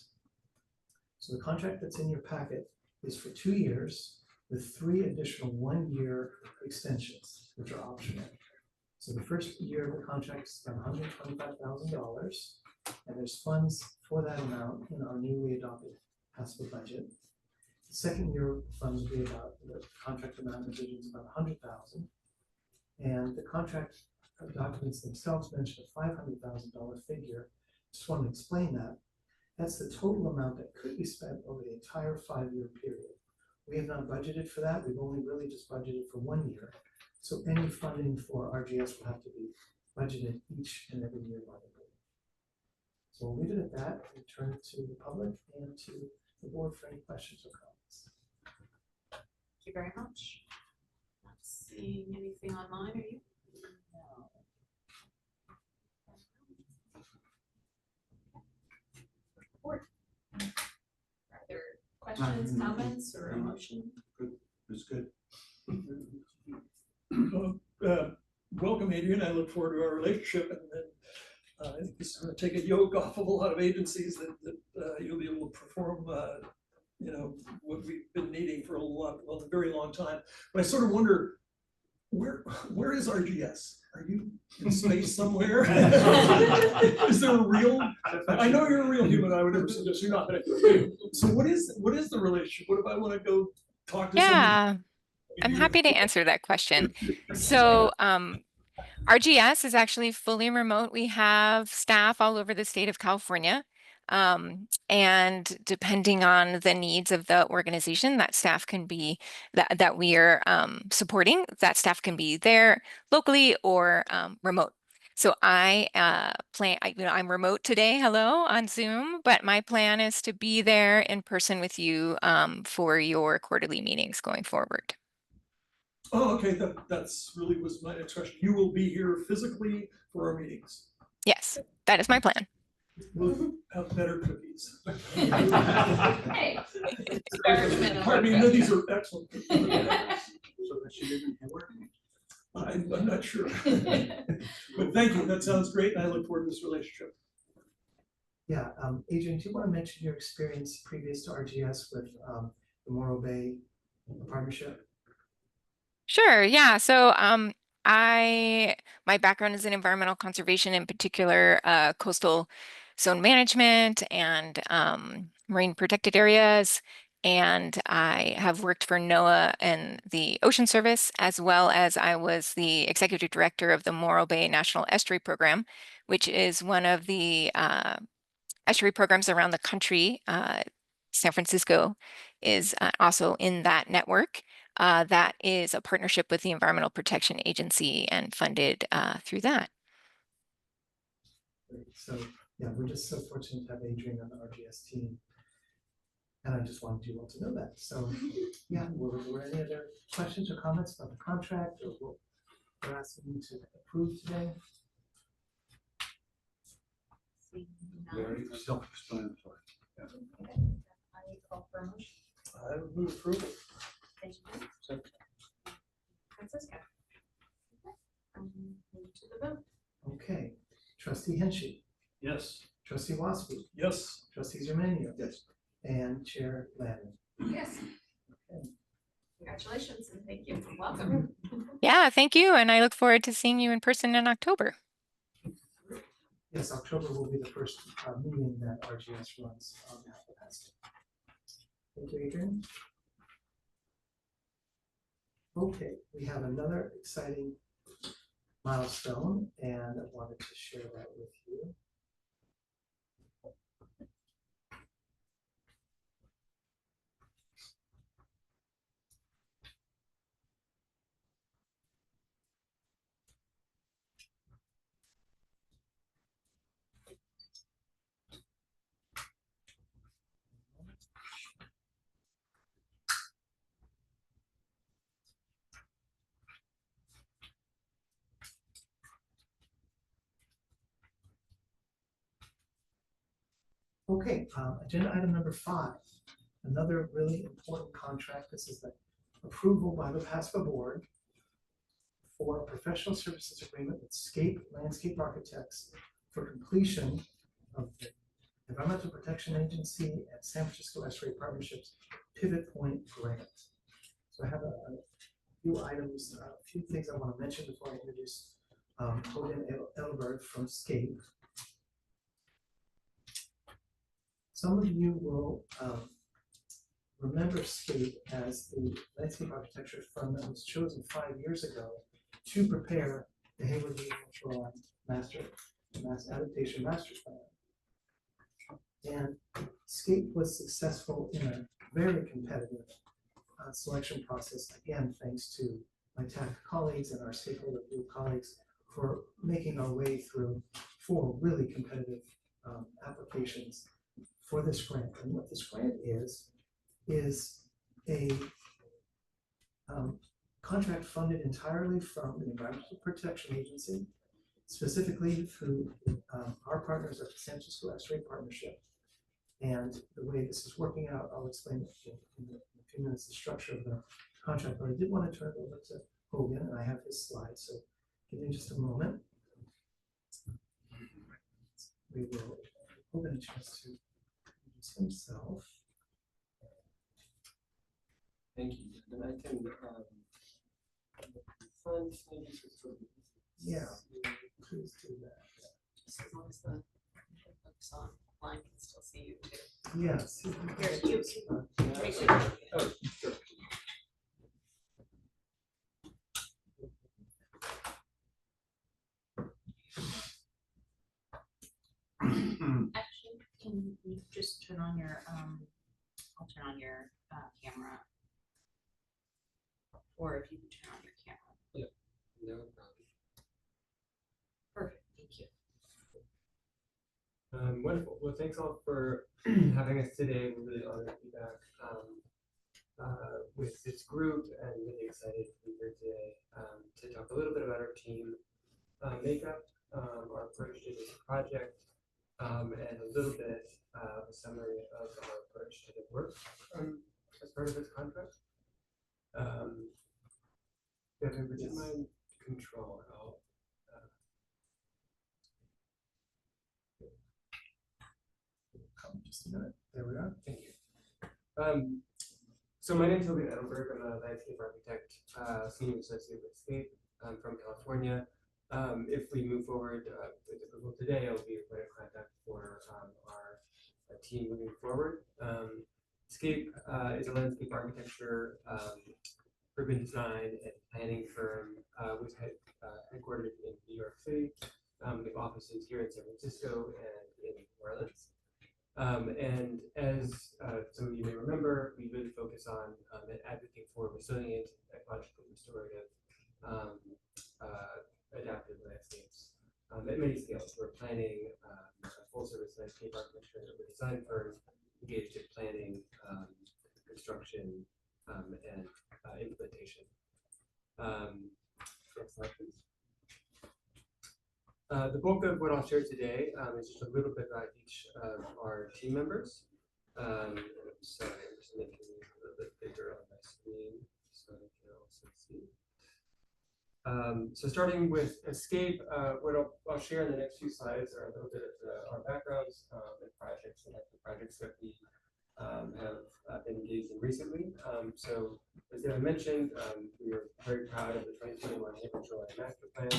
So the contract that's in your packet is for 2 years with 3 additional 1-year extensions, which are optional. So the first year of the contract is about $125,000, and there's funds for that amount in our newly adopted HASPA budget. The second year funds will be about, the contract amount is about $100,000, and the contract documents themselves mention a $500,000 figure. Just want to explain that. That's the total amount that could be spent over the entire 5-year period. We have not budgeted for that. We've only really just budgeted for 1 year. So any funding for RGS will have to be budgeted each and every year by the board. So we'll leave it at that and turn it to the public and to the board for any questions or comments. Thank you very much. Not seeing anything online, are you? No. Board. Are there questions, comments, or a motion? Good, it's good. Welcome, Adrian. I look forward to our relationship, and then I think this is going to take a yoke off of a lot of agencies that you'll be able to perform, you know, what we've been needing for a very long time. But I sort of wonder, where is RGS? Are you in space somewhere? Is there a real? I know you're a real human. I would never suggest you're not. So what is the relationship? What if I want to go talk to somebody? Yeah, I'm happy to answer that question. So RGS is actually fully remote. We have staff all over the state of California. And depending on the needs of the organization, that staff can be that we are supporting, that staff can be there locally or remote. So I'm remote today, hello, on Zoom, but my plan is to be there in person with you for your quarterly meetings going forward. Oh, okay, that's really was my next question. You will be here physically for our meetings. Yes, that is my plan. We'll have better cookies. Hey. I mean, no, these are excellent. So that she didn't work. I'm not sure. But thank you, that sounds great, and I look forward to this relationship. Yeah, Adrian, do you want to mention your experience previous to RGS with the Morro Bay partnership? Sure, yeah. So my background is in environmental conservation, in particular coastal zone management and marine protected areas. And I have worked for NOAA and the Ocean Service, as well as I was the executive director of the Morro Bay National Estuary Program, which is one of the estuary programs around the country. San Francisco is also in that network. That is a partnership with the Environmental Protection Agency and funded through that. Great. So yeah, we're just so fortunate to have Adrian on the RGS team. And I just wanted you all to know that. So yeah, were there any other questions or comments about the contract or what we're asking you to approve today? Very self-explanatory. Yeah. Okay. I call for a motion. I would move approval. Thank you. Francisco. Move to the vote. Okay. Trustee Henshey, Yes. Trustee Waspy, Yes. Trustee Zermanio. Yes. And Chair Ladman. Yes. Okay. Congratulations and thank you. Welcome. Yeah, thank you. And I look forward to seeing you in person in October. Yes, October will be the first meeting that RGS runs on behalf of HASPA. Thank you, Adrian. Okay, we have another exciting milestone, and I wanted to share that with you. Okay, agenda item number 5, another really important contract. This is the approval by the HASPA board for a professional services agreement with Scape Landscape Architects for completion of the Environmental Protection Agency and San Francisco Estuary Partnerships Pivot Point Grant. So I have a few items, a few things I want to mention before I introduce Hogan Elberg from Scape. Some of you will remember Scape as the landscape architecture firm that was chosen 5 years ago to prepare the Hayward Regional Shoreline Mass Adaptation Master Plan. And Scape was successful in a very competitive selection process, again, thanks to my TAC colleagues and our stakeholder group colleagues for making our way through 4 really competitive applications for this grant. And what this grant is a contract funded entirely from the Environmental Protection Agency, specifically through our partners at the San Francisco Estuary Partnership. And the way this is working out, I'll explain in a few minutes the structure of the contract, but I did want to turn it over to Hogan, and I have his slides, so give me just a moment. We will Hogan a chance to introduce himself. Thank you. And I can front maybe just yeah, please do that. Just as long as the folks online can still see you too. Yes. Here, you. Right Oh, sure. Actually, can you just turn on your, I'll turn on your camera. Or if you can turn on your camera. Yeah, no problem. Perfect, thank you. Wonderful. Well, thanks all for having us today. We're really honored to be back with this group and really excited to be here today to talk a little bit about our team makeup, our approach to this project, and a little bit of a summary of our approach to the work as part of this contract. Devin, would you mind control? Just a minute. There we are. Thank you. So my name is Hogan Edelberg. I'm a landscape architect, senior associate with Scape. I'm from California. If we move forward with approval today, I'll be your point of contact for our team moving forward. Scape is a landscape architecture, urban design and planning firm with headquartered in New York City. We have offices here in San Francisco and in New Orleans. And as some of you may remember, we really focus on advocating for resilient, ecologically restorative, adaptive landscapes at many scales. We're planning a full-service landscape architecture and urban design firm engaged in planning, construction, and implementation. Next slide, please. The bulk of what I'll share today is just a little bit about each of our team members. Sorry, I'm just making it a little bit bigger on my screen so I can also see. So starting with Escape, what I'll share in the next few slides are a little bit of our backgrounds and projects and the projects that we have been engaged in recently. So as Devin mentioned, we are very proud of the 2021 Hayward Shoreline Master Plan.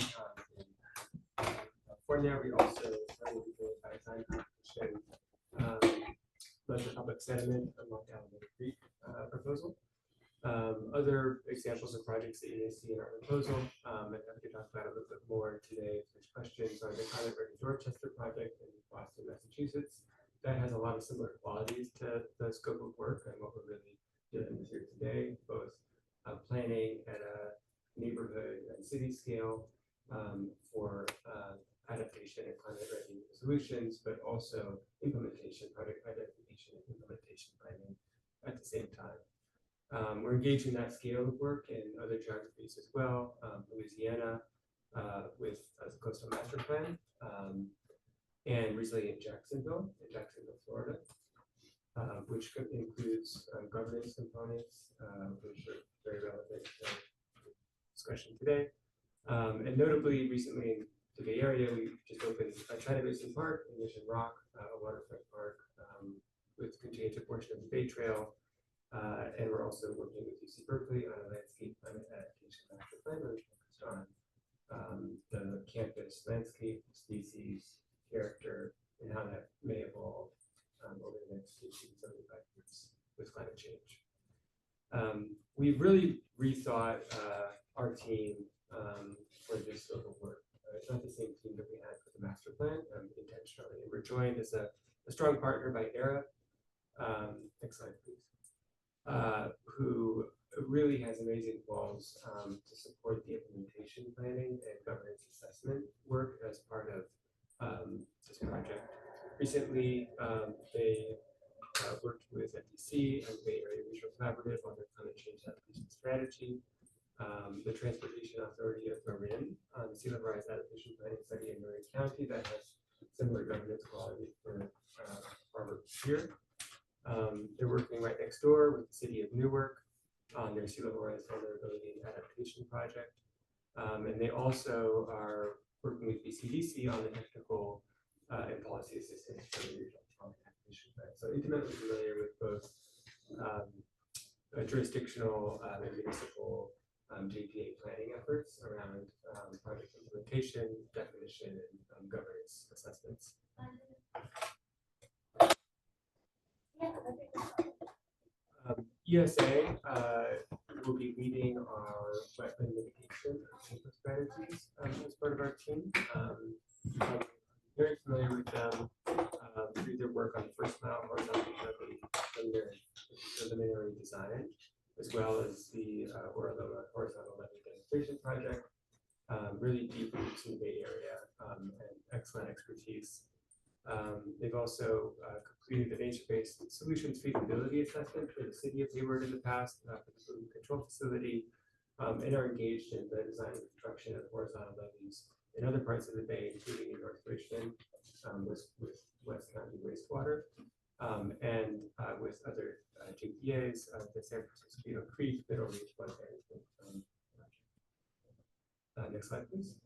California, we also started the by-time competition, led the public sentiment along Alameda Creek proposal. Other examples of projects that you may see in our proposal, and I can talk about a little bit more today if there's questions, are the Climate Ready Dorchester project in Boston, Massachusetts. That has a lot of similar qualities to the scope of work and what we're really doing here today, both planning at a neighborhood and city scale for adaptation and climate ready solutions, but also implementation, project identification and implementation planning at the same time. We're engaged in that scale of work in other geographies as well. Louisiana with the Coastal Master Plan, and Resilient Jacksonville in Jacksonville, Florida, which includes governance components, which are very relevant to discussion today. And notably, recently in the Bay Area, we just opened a China Basin Park in Mission Rock, a waterfront park with contains a portion of the Bay Trail. And we're also working with UC Berkeley on a landscape climate adaptation master plan, which focused on the campus landscape, species, character, and how that may evolve over the next 50 to 75 years with climate change. We've really rethought our team for this sort of work. It's not the same team that we had for the master plan intentionally. And we're joined as a strong partner by ERA. Next slide, please. Who really has amazing quals to support the implementation planning and governance assessment work as part of this project. Recently, they worked with FTC and Bay Area Regional Collaborative on their climate change adaptation strategy. The Transportation Authority of Marin on the sea level rise adaptation planning study in Marin County that has similar governance quality for Harvard here. They're working right next door with the city of Newark on their sea level rise vulnerability and adaptation project. And they also are working with BCDC on the technical and policy assistance for the regional trauma adaptation plan. So intimately familiar with both jurisdictional and municipal JPA planning efforts around project implementation, definition, and governance assessments. ESA will be leading our wetland mitigation strategies as part of our team. I'm very familiar with them through their work on the first mile horizontal levee and their preliminary design, as well as the Oraloma horizontal levee demonstration project. Really deep roots in the Bay Area and excellent expertise. They've also completed the nature-based solutions feasibility assessment for the city of Hayward in the past for the pollution control facility, and are engaged in the design and construction of horizontal levees in other parts of the bay, including in North Richmond with West County wastewater, and with other JPAs, the San Francisco Creek Middle Reach Flood Management. Next slide, please.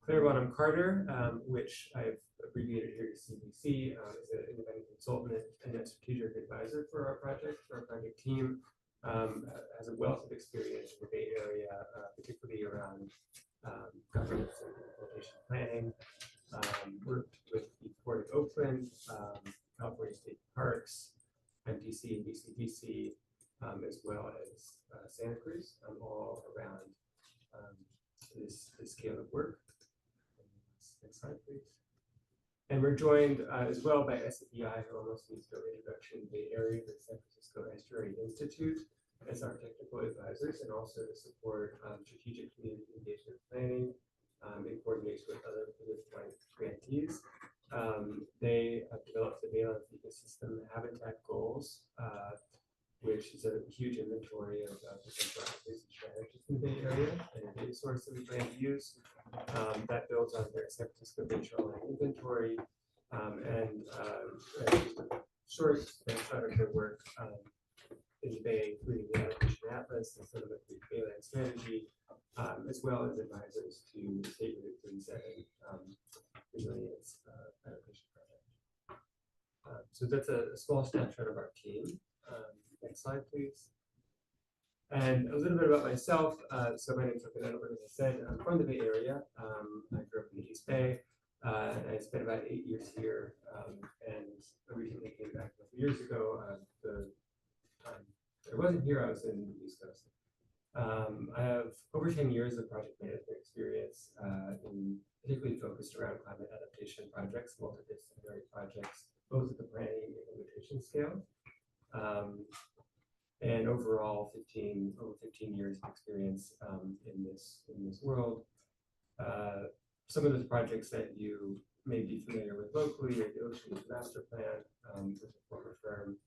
Claire Bonham-Carter, which I've abbreviated here to CBC, is an independent consultant and a strategic advisor for our project team. Has a wealth of experience in the Bay Area, particularly around governance and implementation planning. Worked with the Port of Oakland, California State Parks, MTC and BCDC, as well as Santa Cruz, all around this scale of work. Next slide, please. And we're joined as well by SFEI, who almost needs no introduction, Bay Area, the San Francisco Estuary Institute, as our technical advisors, and also to support strategic community engagement planning in coordination with other grantees. They have developed the Valence Ecosystem Habitat Goals, which is a huge inventory of potential activities and strategies in the Bay Area and a data source that we plan to use. That builds on their San Francisco Bay Shoreline inventory and just a short snapshot of their work in the Bay, including the Adaptation Atlas and some of the Bayland strategy, as well as advisors to State Route 37 resilience adaptation project. So that's a small snapshot of our team. Next slide, please. And a little bit about myself. So my name is Edward, as I said. I'm from the Bay Area. I grew up in the East Bay. And I spent about 8 years here. And I recently came back a few years ago. The time I wasn't here, I was in the East Coast. I have over 10 years of project management experience, particularly focused around climate adaptation projects, multidisciplinary projects, both at the planning and implementation scale. And overall, over 15 years of experience in this world. Some of the projects that you may be familiar with locally are the Ocean Master Plan, with a former firm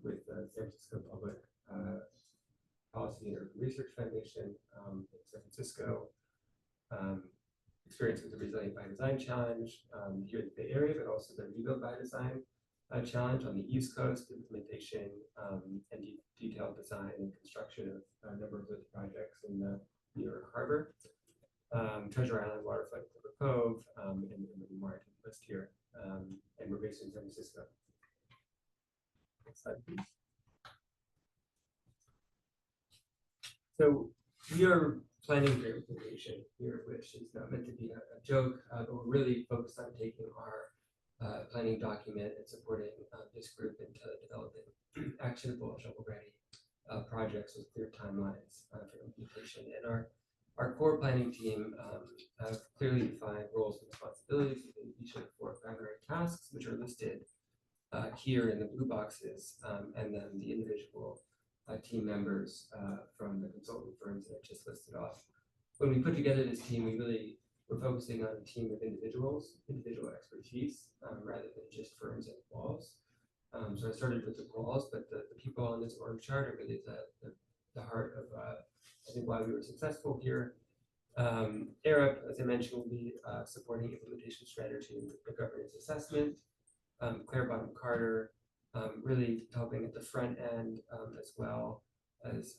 with the San Francisco Public Policy and Urban Research Foundation in San Francisco. experience with the Resilient by Design Challenge here in the Bay Area, but also the Rebuild by Design Challenge on the East Coast, implementation and detailed design and construction of a number of those projects in the New York Harbor, Treasure Island, Waterfront, Clipper Cove, and the Martin list here. And we're based in San Francisco. Next slide, please. So we are planning for implementation here, which is not meant to be a joke, but we're really focused on taking our planning document and supporting this group into developing actionable, shovel-ready projects with clear timelines for implementation. And our core planning team have clearly defined roles and responsibilities within each of the 4 primary tasks, which are listed here in the blue boxes, and then the individual team members from the consultant firms that I just listed off. When we put together this team, we're focusing on a team of individual expertise, rather than just firms and walls. So I started with the walls, but the people on this org chart are really the heart of, I think, why we were successful here. Arab, as I mentioned, will be supporting implementation strategy and the governance assessment. Claire Bottom-Carter, really helping at the front end, as well as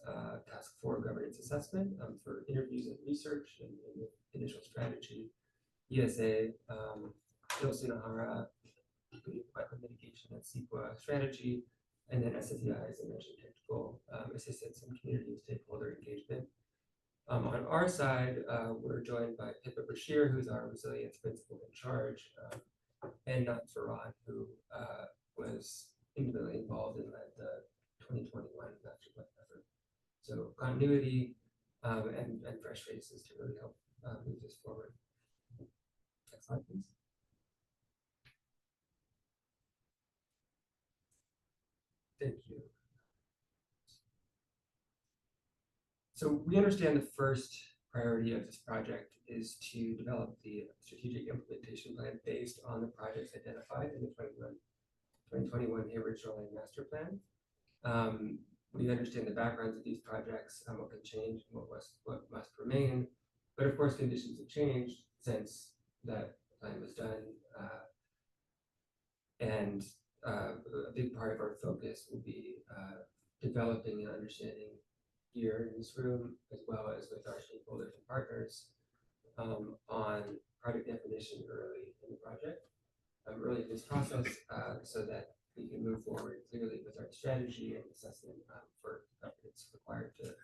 task 4 governance assessment for interviews and research and initial strategy. ESA, Ilse Nahara, wetland mitigation and CEQA strategy, and then SSEI, as I mentioned, technical assistance and community stakeholder engagement. On our side, we're joined by Pippa Bashir, who's our resilience principal in charge, and Nat Farad, who was intimately involved in the 2021 master plan effort. So continuity and fresh faces to really help move this forward. Next slide, please. Thank you. So we understand the first priority of this project is to develop the strategic implementation plan based on the projects identified in the 2021 Hayward Shoreline Master Plan. We understand the backgrounds of these projects and what can change and what must remain. But of course, conditions have changed since that plan was done. And a big part of our focus will be developing and understanding here in this room, as well as with our stakeholders and partners, on project definition early in the project, early in this process, so that we can move forward clearly with our strategy and assessment for governance required to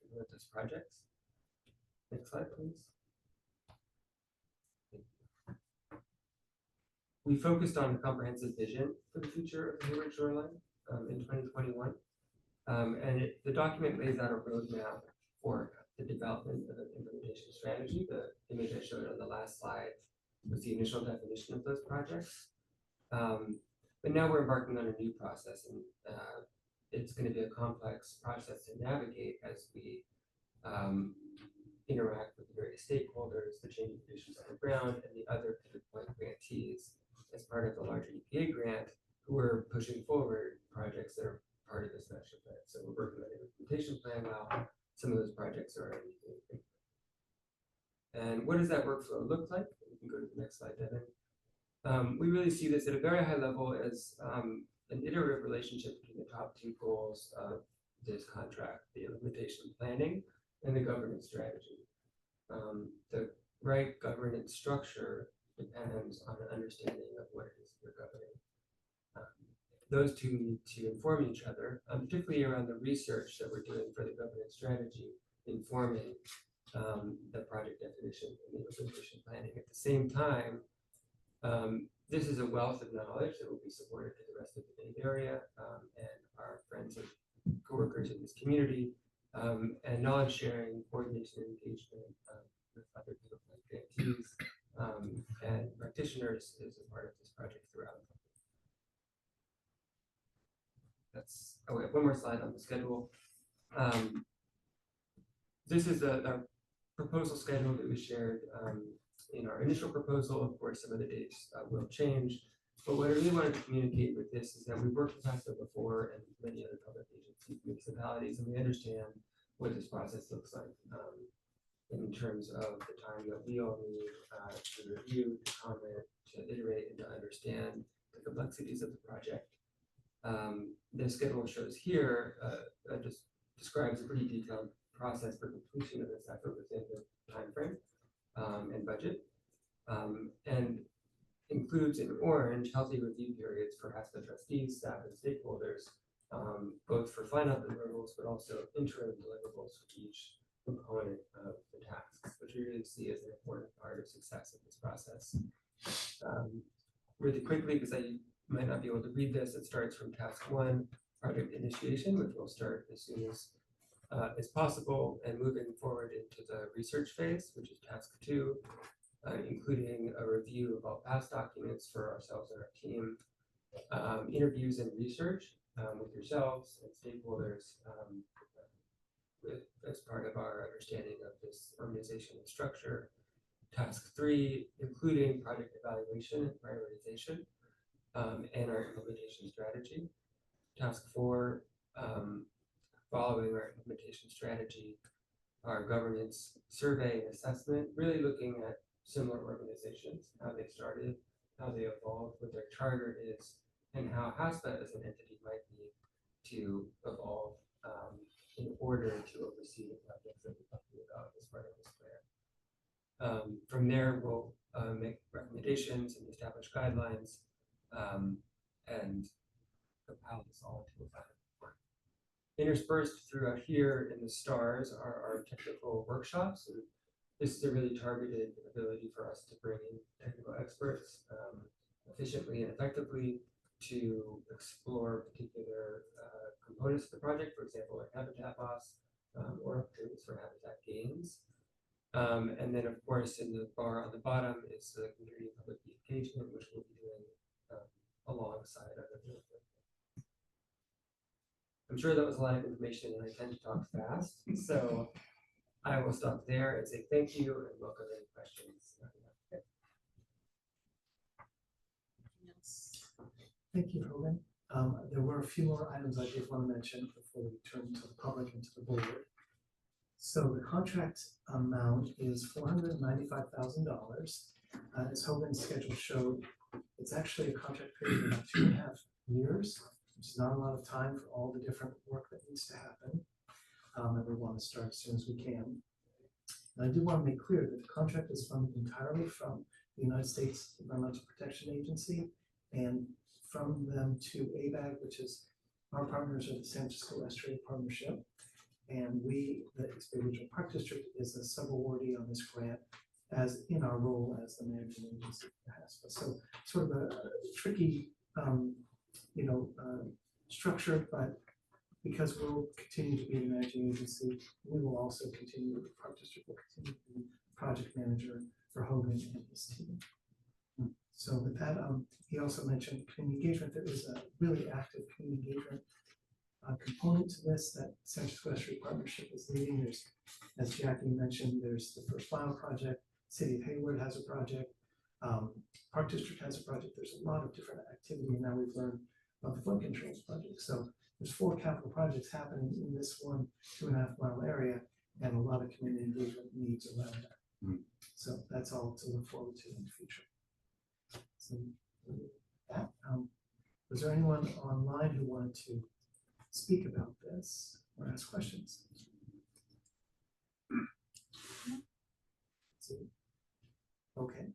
implement those projects. Next slide, please. We focused on a comprehensive vision for the future of the Hayward Shoreline in 2021. And the document lays out a roadmap for the development of an implementation strategy. The image I showed on the last slide was the initial definition of those projects. But now we're embarking on a new process, and it's going to be a complex process to navigate as we interact with the various stakeholders, the changing conditions on the ground, and the other pivot point grantees as part of the larger EPA grant, who are pushing forward projects that are part of this master plan. So we're working on an implementation plan now. Some of those projects are already being. And what does that workflow look like? We can go to the next slide, Devin. We really see this at a very high level as an iterative relationship between the top 2 goals of this contract, the implementation planning and the governance strategy. The right governance structure depends on an understanding of what it is you're governing. Those 2 need to inform each other, particularly around the research that we're doing for the governance strategy, informing the project definition and the implementation planning. At the same time, this is a wealth of knowledge that will be supported to the rest of the Bay Area and our friends and coworkers in this community, and knowledge sharing, coordination, and engagement with other people like grantees and practitioners is a part of this project throughout. We have one more slide on the schedule. This is our proposal schedule that we shared in our initial proposal. Of course, some of the dates will change, but what I really wanted to communicate with this is that we've worked with HASPA before and many other public agencies, municipalities, and we understand what this process looks like. in terms of the time that we all need to review, to comment, to iterate, and to understand the complexities of the project. The schedule shows here just describes a pretty detailed process for completion of this effort within the timeframe and budget, and includes in orange healthy review periods for HASPA trustees, staff, and stakeholders, both for final deliverables, but also interim deliverables for each component of the tasks, which we really see as an important part of success of this process. Really quickly, because I might not be able to read this, it starts from task 1, project initiation, which will start as soon as possible, and moving forward into the research phase, which is task 2, including a review of all past documents for ourselves and our team, interviews and research with yourselves and stakeholders as part of our understanding of this organization and structure. Task 3, including project evaluation and prioritization, and our implementation strategy. Task 4, following our implementation strategy, our governance survey and assessment, really looking at similar organizations, how they started, how they evolved, what their charter is, and how HASPA as an entity might need to evolve in order to oversee the projects that we're talking about as part of this plan. From there, we'll make recommendations and establish guidelines and compile this all into a final report. Interspersed throughout here in the stars are our technical workshops. And this is a really targeted ability for us to bring in technical experts efficiently and effectively to explore particular components of the project, for example, like habitat loss or opportunities for habitat gains. And then, of course, in the bar on the bottom is the community public engagement, which we'll be doing alongside other things. I'm sure that was a lot of information, and I tend to talk fast, so I will stop there and say thank you and welcome any questions. Thank you, Hogan. There were a few more items I did want to mention before we turn to the public and to the board. So the contract amount is $495,000. As Hogan's schedule showed, it's actually a contract period of about 2.5 years, which is not a lot of time for all the different work that needs to happen. And we want to start as soon as we can. And I do want to make clear that the contract is funded entirely from the United States Environmental Protection Agency and from them to ABAG, which is our partners of the San Francisco Estuary Partnership. And we, the East Bay Regional Park District, is a sub-awardee on this grant as in our role as the managing agency for HASPA. So sort of a tricky, structure, but because we'll continue to be the managing agency, we will also continue, the Park District will continue to be project manager for Hogan and his team. So with that, he also mentioned community engagement. There is a really active community engagement component to this that San Francisco Estuary Partnership is leading. There's, as Jackie mentioned, there's the First Mile project, City of Hayward has a project, Park District has a project. There's a lot of different activity, and now we've learned about the flood controls project. So there's 4 capital projects happening in this 2.5 mile area, and a lot of community engagement needs around that. So that's all to look forward to in the future. So with that, was there anyone online who wanted to speak about this or ask questions? Okay.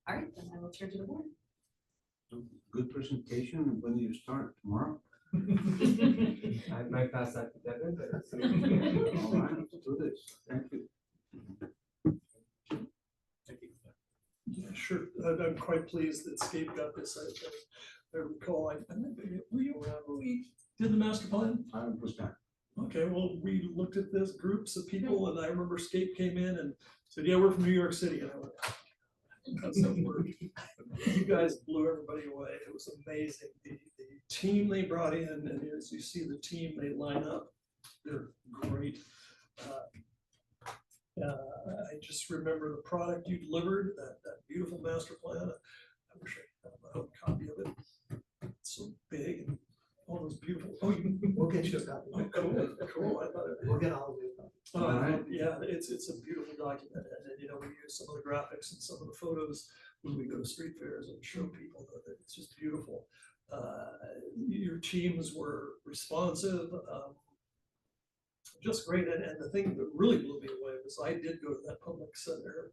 All right, then I will turn to the board. Good presentation. When do you start? Tomorrow? I might pass that to Devin, but it's All right, let's do this. Thank you. Yeah, sure. I'm quite pleased that Scape got this. I recall, were you around when we did the master plan? 100%. Okay, well, we looked at this groups of people, and I remember Scape came in and said, "Yeah, we're from New York City," and I went, "That's not work." You guys blew everybody away. It was amazing. The team they brought in, and as you see the team they line up, they're great. I just remember the product you delivered, that beautiful master plan. I wish I had a copy of it. It's so big and all those beautiful, oh, you. We'll get you a copy. Oh, cool, cool, I thought it. We'll get all of you a copy. Uh, Alright. yeah, it's a beautiful document, and then, you know, we use some of the graphics and some of the photos when we go to street fairs and show people that it's just beautiful. Your teams were responsive, just great, and the thing that really blew me away was I did go to that public center,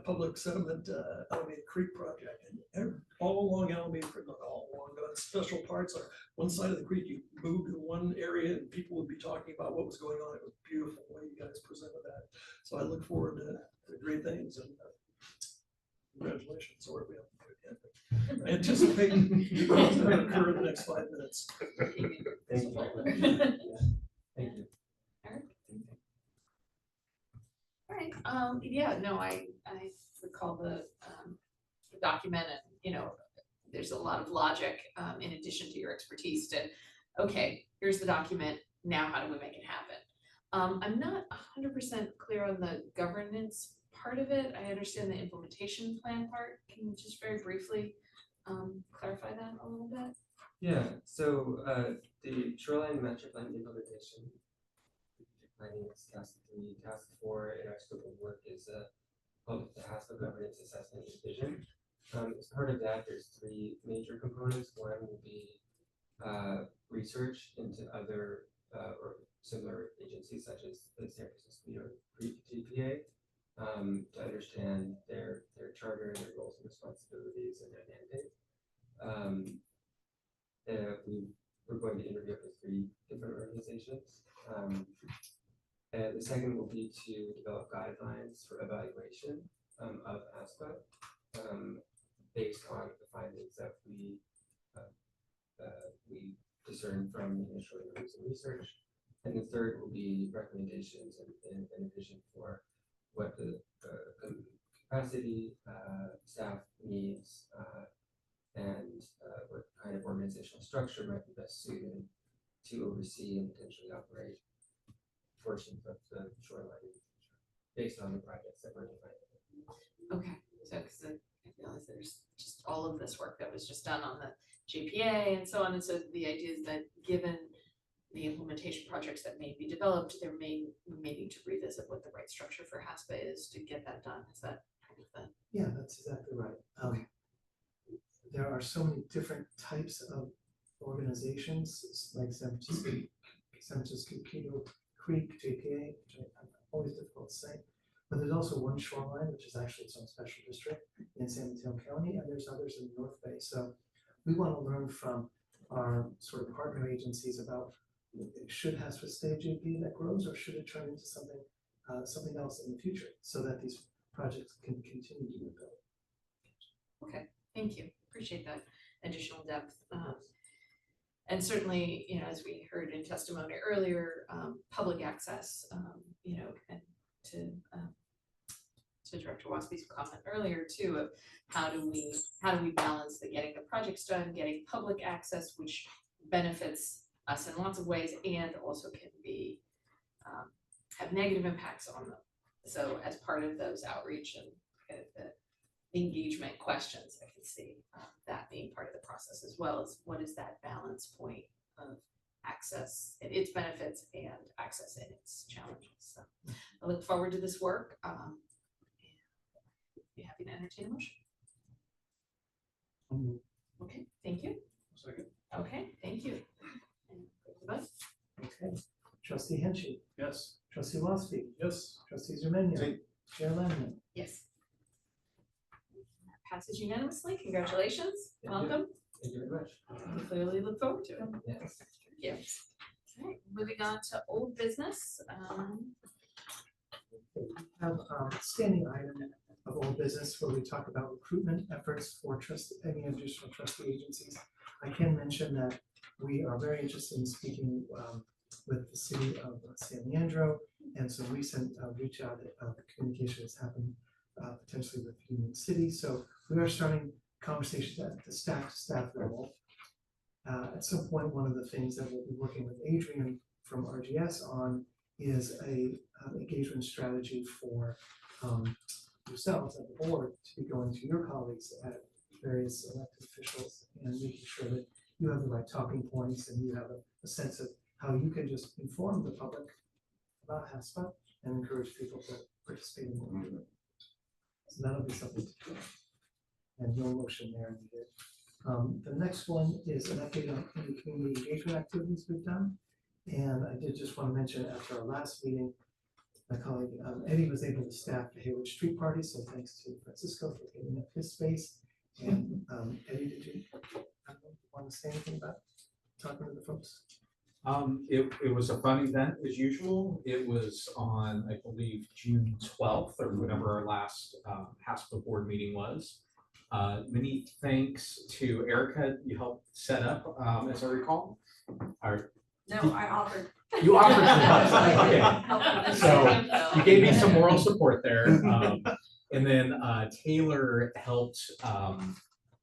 public sediment, Alameda Creek project, and all along Alameda Creek, not all along, but on special parts, on one side of the creek, you moved to one area and people would be talking about what was going on. It was beautiful the way you guys presented that. So I look forward to great things, and congratulations. Or I anticipate it's going to occur in the next 5 minutes. Thank you. Thank you. All right, yeah, no, I recall the document, and, you know, there's a lot of logic, in addition to your expertise to, okay, here's the document, now how do we make it happen? I'm not 100% clear on the governance part of it. I understand the implementation plan part. Can you just very briefly clarify that a little bit? Yeah, so the shoreline master plan implementation planning is task 3. Task 4 in our scope of work is called the HASPA governance assessment and vision. As part of that, there's 3 major components. One will be research into other or similar agencies such as the San Francisco GPA to understand their charter, their roles and responsibilities, and their mandate. We're going to interview with 3 different organizations. And the second will be to develop guidelines for evaluation of HASPA based on the findings that we discerned from the initial reviews and research. And the third will be recommendations and a vision for what the capacity, staff needs, and what kind of organizational structure might be best suited to oversee and potentially operate portions of the shoreline based on the projects that we're defining. Okay, so because I realize there's just all of this work that was just done on the JPA and so on, and so the idea is that given the implementation projects that may be developed, we may need to revisit what the right structure for HASPA is to get that done. Is that kind of the? Yeah, that's exactly right. There are so many different types of organizations, like San Francisco Creek, JPA, which I'm always difficult to say. But there's also one shoreline, which is actually its own special district in San Mateo County, and there's others in the North Bay. So we want to learn from our sort of partner agencies about, should HASPA stay a JPA that grows, or should it turn into something else in the future, so that these projects can continue to be built. Okay, thank you. Appreciate that additional depth. And certainly, you know, as we heard in testimony earlier, public access, you know, and to Director Waspie's comment earlier too, of how do we balance the getting the projects done, getting public access, which benefits us in lots of ways, and also can be have negative impacts on them. So as part of those outreach and kind of the engagement questions, I can see that being part of the process, as well as what is that balance point of access and its benefits and access and its challenges. So I look forward to this work. And be happy to entertain a motion. Okay, thank you. Second. Okay, thank you. And go to the vote. Okay, Trustee Henchy, Yes. Trustee Waspie, Yes. Trustee Zermenio, Aye. Chair Lemon. Yes. That passes unanimously. Congratulations. Thank you. Welcome. Thank you very much. We clearly look forward to it. Yes. Yeah. All right, moving on to old business. We have a standing item of old business where we talk about recruitment efforts for any additional trustee agencies. I can mention that we are very interested in speaking with the city of San Leandro, and some recent reach out communication has happened potentially with Union City. So we are starting conversations at the staff level. At some point, one of the things that we'll be working with Adrian from RGS on is a engagement strategy for yourselves at the board to be going to your colleagues at various elected officials and making sure that you have the right talking points and you have a sense of how you can just inform the public about HASPA and encourage people to participate in what we're doing. So that'll be something to do. And no motion there needed. The next one is an update on the community engagement activities we've done. And I did just want to mention after our last meeting, my colleague Eddie was able to staff the Hayward Street Party, so thanks to Francisco for giving up his space. And Eddie, did you want to say anything about talking to the folks? It was a fun event as usual. It was on, I believe, June 12th or whenever our last HASPA board meeting was. Many thanks to Erica, you helped set up, as I recall. No, I offered. You offered to. Okay. So you gave me some moral support there. And then Taylor helped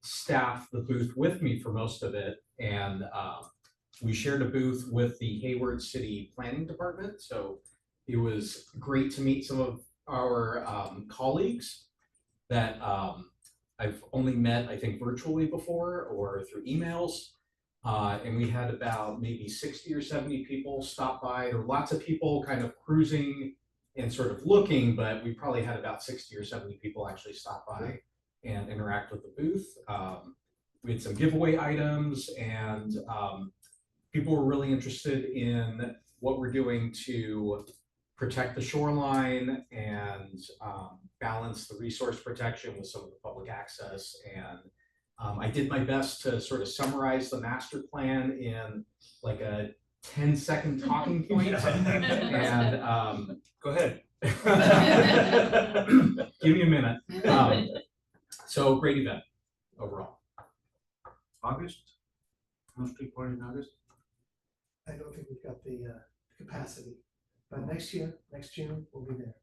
staff the booth with me for most of it. And we shared a booth with the Hayward City Planning Department. So it was great to meet some of our colleagues that I've only met, I think, virtually before or through emails. And we had about maybe 60 or 70 people stop by. There were lots of people kind of cruising and sort of looking, but we probably had about 60 or 70 people actually stop by and interact with the booth. We had some giveaway items, and people were really interested in what we're doing to protect the shoreline and balance the resource protection with some of the public access. And I did my best to sort of summarize the master plan in like a 10-second talking point. And go ahead. Give me a minute. So great event overall. August? Street party in August? I don't think we've got the capacity, but next year, next June, we'll be there.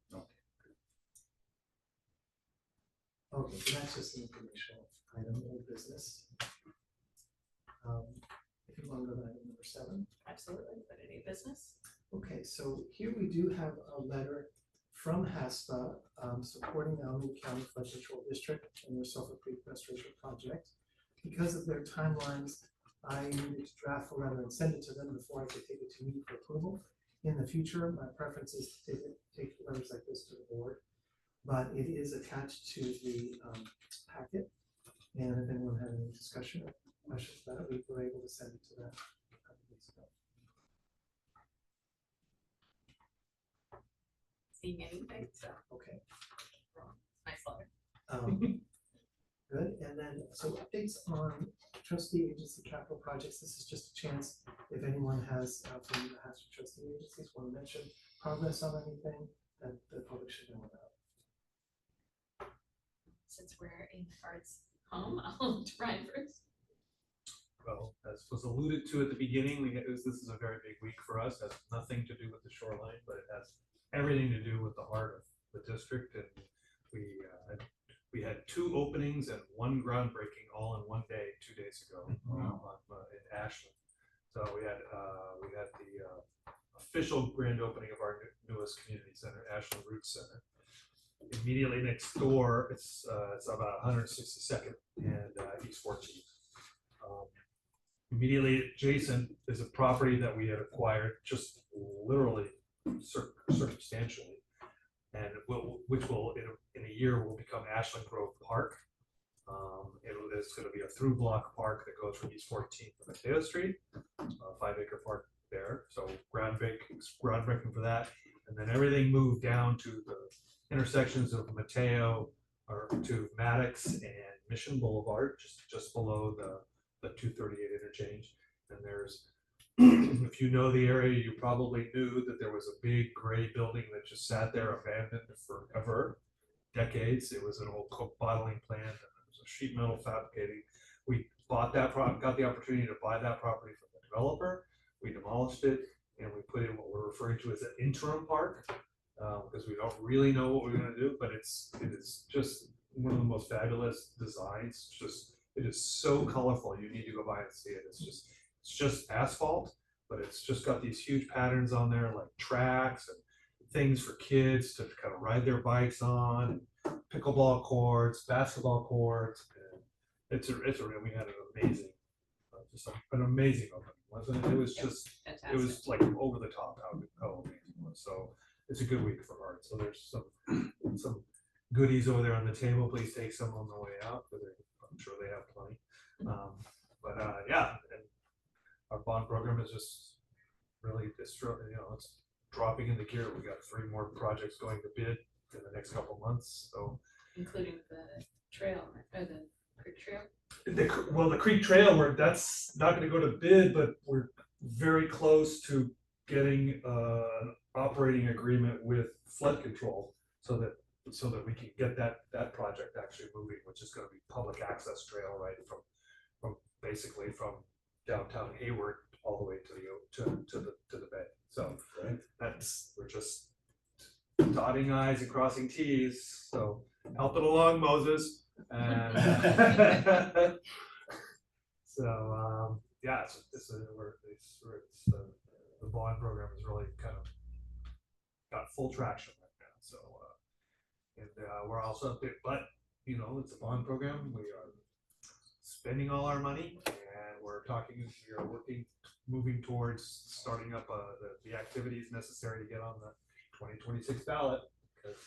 Okay, so that's just an informational item, old business. If you want to go to item number 7. Absolutely, but any business? Okay, so here we do have a letter from HASPA supporting the Alameda County Flood Control District and their Sulphur Creek Restoration Project. Because of their timelines, I needed to draft a letter and send it to them before I could take it to you for approval. In the future, my preference is to take letters like this to the board, but it is attached to the packet. And if anyone had any discussion or questions about it, we were able to send it to them a couple weeks ago. Seeing anything, so. Okay. Nice letter. Good, and then, so updates on trustee agency capital projects. This is just a chance, if anyone has, from the HASPA trustee agencies, want to mention progress on anything that the public should know about. Since we're in Art's home, I'll look to Brian first. Well, as was alluded to at the beginning, this is a very big week for us. It has nothing to do with the shoreline, but it has everything to do with the heart of the district. And we had 2 openings and 1 groundbreaking all in one day 2 days ago in Ashland. So we had the official grand opening of our newest community center, Ashland Roots Center. Immediately next door, it's about 162nd and East 14th. Immediately adjacent is a property that we had acquired just literally circumstantially, and which will in a year will become Ashland Grove Park. It's going to be a through block park that goes from East 14th to Mateo Street, 5-acre park there. So groundbreaking for that, and then everything moved down to the intersections of Mateo or to Maddox and Mission Boulevard, just below the 238 interchange. And there's, if you know the area, you probably knew that there was a big gray building that just sat there abandoned forever, decades. It was an old Coke bottling plant, and there was a sheet metal fabricating. We bought that got the opportunity to buy that property from the developer. We demolished it, and we put in what we're referring to as an interim park, because we don't really know what we're going to do, but it is just one of the most fabulous designs. It is so colorful. You need to go by and see it. It's just asphalt, but it's just got these huge patterns on there, like tracks and things for kids to kind of ride their bikes on, pickleball courts, basketball courts. And we had an amazing just an amazing opening, wasn't it? It was Yep, just, it fantastic. was like over the top how amazing it was. So it's a good week for art. So there's some goodies over there on the table. Please take some on the way out, but I'm sure they have plenty. Yeah, and our bond program is just really it's dropping into gear. We got 3 more projects going to bid in the next couple months. So Including the trail, or the creek trail. the Creek Trail, that's not gonna go to bid, but we're very close to getting an operating agreement with flood control so that we can get that project actually moving, which is gonna be public access trail right from basically from downtown Hayward all the way to the bay. So we're just dotting i's and crossing t's. So help it along, Moses. And so yeah, the bond program is really kind of got full traction right now. So we're also but it's a bond program. We are spending all our money, and we are moving towards starting up the activities necessary to get on the 2026 ballot, because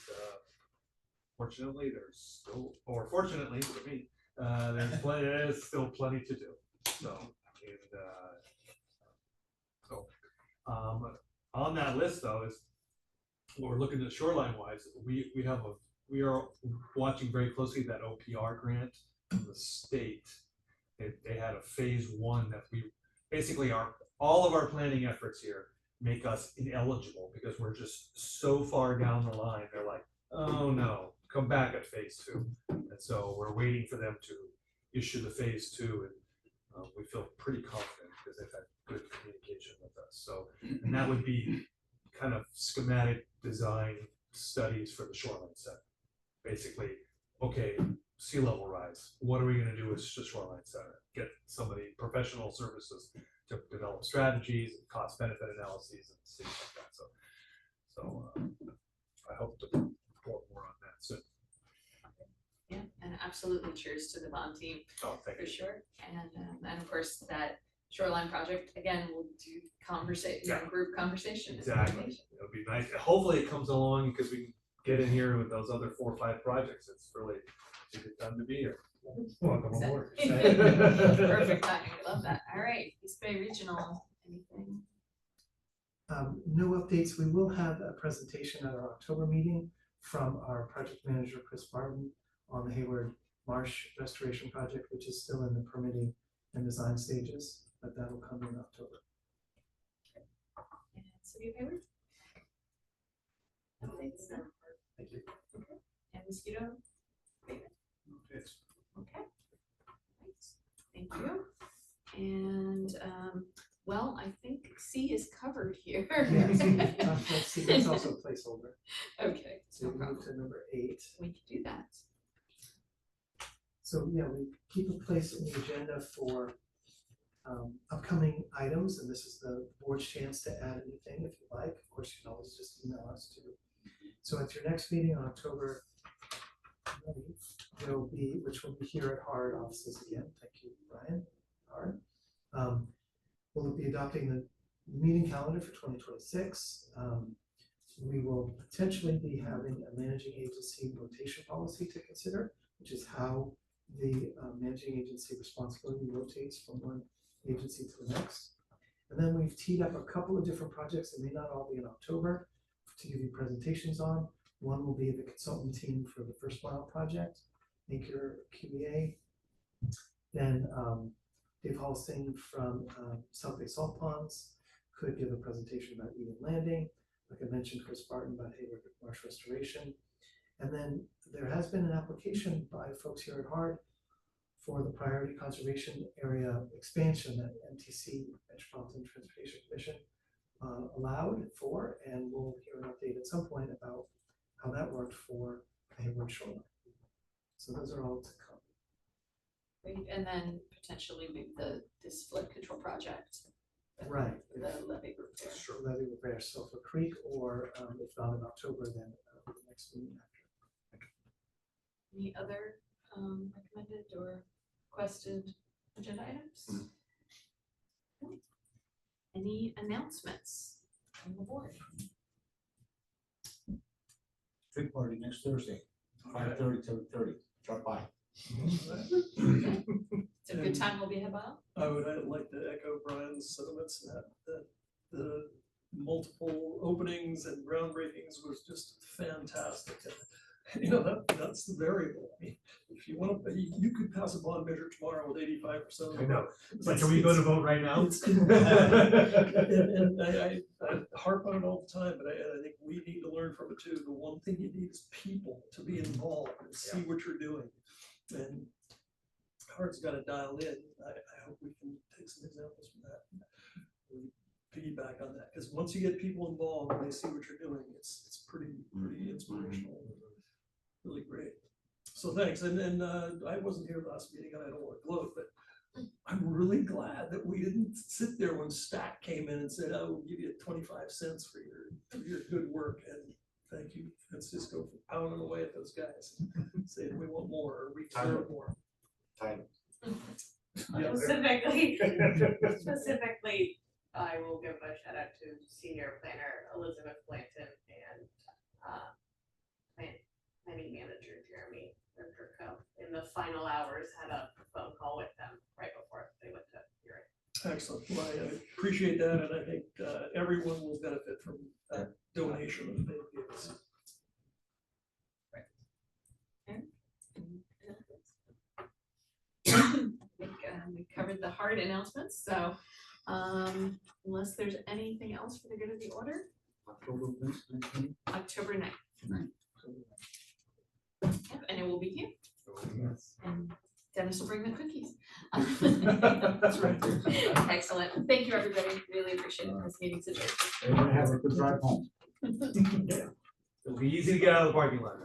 fortunately fortunately for me, there's still plenty to do. So on that list though is what we're looking at shoreline wise. We are watching very closely that OPR grant from the state. They had a phase 1 that we basically all of our planning efforts here make us ineligible because we're just so far down the line. They're like, oh no, come back at phase 2. And so we're waiting for them to issue the phase 2, and we feel pretty confident because they've had good communication with us. So, and that would be kind of schematic design studies for the shoreline center. Basically, okay, sea level rise. What are we going to do with the shoreline center? Get somebody, professional services, to develop strategies, cost benefit analyses, and things like that. So I hope to report more on that soon. Yeah, and absolutely cheers to the bond team. Oh, thank you. For sure. And of course that shoreline project, again, we'll do group conversation. Exactly. It'll be nice. Hopefully it comes along because we can get in here with those other 4 or 5 projects. It's really a good time to be here. Welcome aboard. Perfect timing. I love that. All right, East Bay Regional, anything? No updates. We will have a presentation at our October meeting from our project manager, Chris Barton, on the Hayward Marsh Restoration Project, which is still in the permitting and design stages, but that will come in October. And City of Hayward? Updates? No? Thank you. Okay. And mosquito? Yes. Okay. Thanks. Thank you. And well, I think C is covered here. Yes, let's see, that's also a placeholder. Okay. So we move to number 8. We can do that. So yeah, we keep a place in the agenda for upcoming items, and this is the board's chance to add anything if you like. Of course, you can always just email us too. So at your next meeting on October 9th, which will be here at HARD offices again. Thank you, Brian. HARD. We'll be adopting the meeting calendar for 2026. We will potentially be having a managing agency rotation policy to consider, which is how the managing agency responsibility rotates from one agency to the next. And then we've teed up a couple of different projects that may not all be in October to give you presentations on. One will be the consultant team for the First Mile project, Acre QEA. Then Dave Halsting from South Bay Salt Ponds could give a presentation about Eden Landing. Like I mentioned, Chris Barton about Hayward Marsh Restoration. And then there has been an application by folks here at HARD for the priority conservation area expansion that MTC, Metropolitan Transportation Commission, allowed for, and we'll hear an update at some point about how that worked for Hayward Shoreline. So those are all to come. Great, and then potentially maybe this flood control project. Right. The levee repair. Sure, levee repair. So for Creek, or if not in October, then the next meeting after. Any other recommended or requested agenda items? Any announcements from the board? Tree party next Thursday, 5:30 to 7:30. Drop by. It's a good time we'll be about. I'd like to echo Brian's sentiments that the multiple openings and groundbreakings was just fantastic. And, you know, that's the variable. I mean, if you want to, you could pass a bond measure tomorrow with 85%. I know. But can we go to vote right now? And I harp on it all the time, but I think we need to learn from it too. The one thing you need is people to be involved and see what you're doing. And Hart's got it dialed in. I hope we can take some examples from that. Really piggyback on that, because once you get people involved and they see what you're doing, it's pretty inspirational. Really great. So thanks. And I wasn't here last meeting, and I don't want to gloat, but I'm really glad that we didn't sit there when Stack came in and said, "Oh, we'll give you 25 cents for your good work." And thank you, Francisco, for pounding away at those guys, saying we want more, or we deserve more. Yeah. Specifically, I will give a shout out to senior planner Elizabeth Blanton and planning manager Jeremy Urkerko. In the final hours, had a phone call with them right before they went to hearing. Excellent. Well, I appreciate that, and I think everyone will benefit from that donation that they gave us. I think we covered the hard announcements, so unless there's anything else for the good of the order, October 9th. Yep, and it will be here. And Dennis will bring the cookies. That's right. Excellent. Thank you, everybody. Really appreciate it. This meeting's adjourned. Everybody have a good drive home. It'll be easy to get out of the parking lot.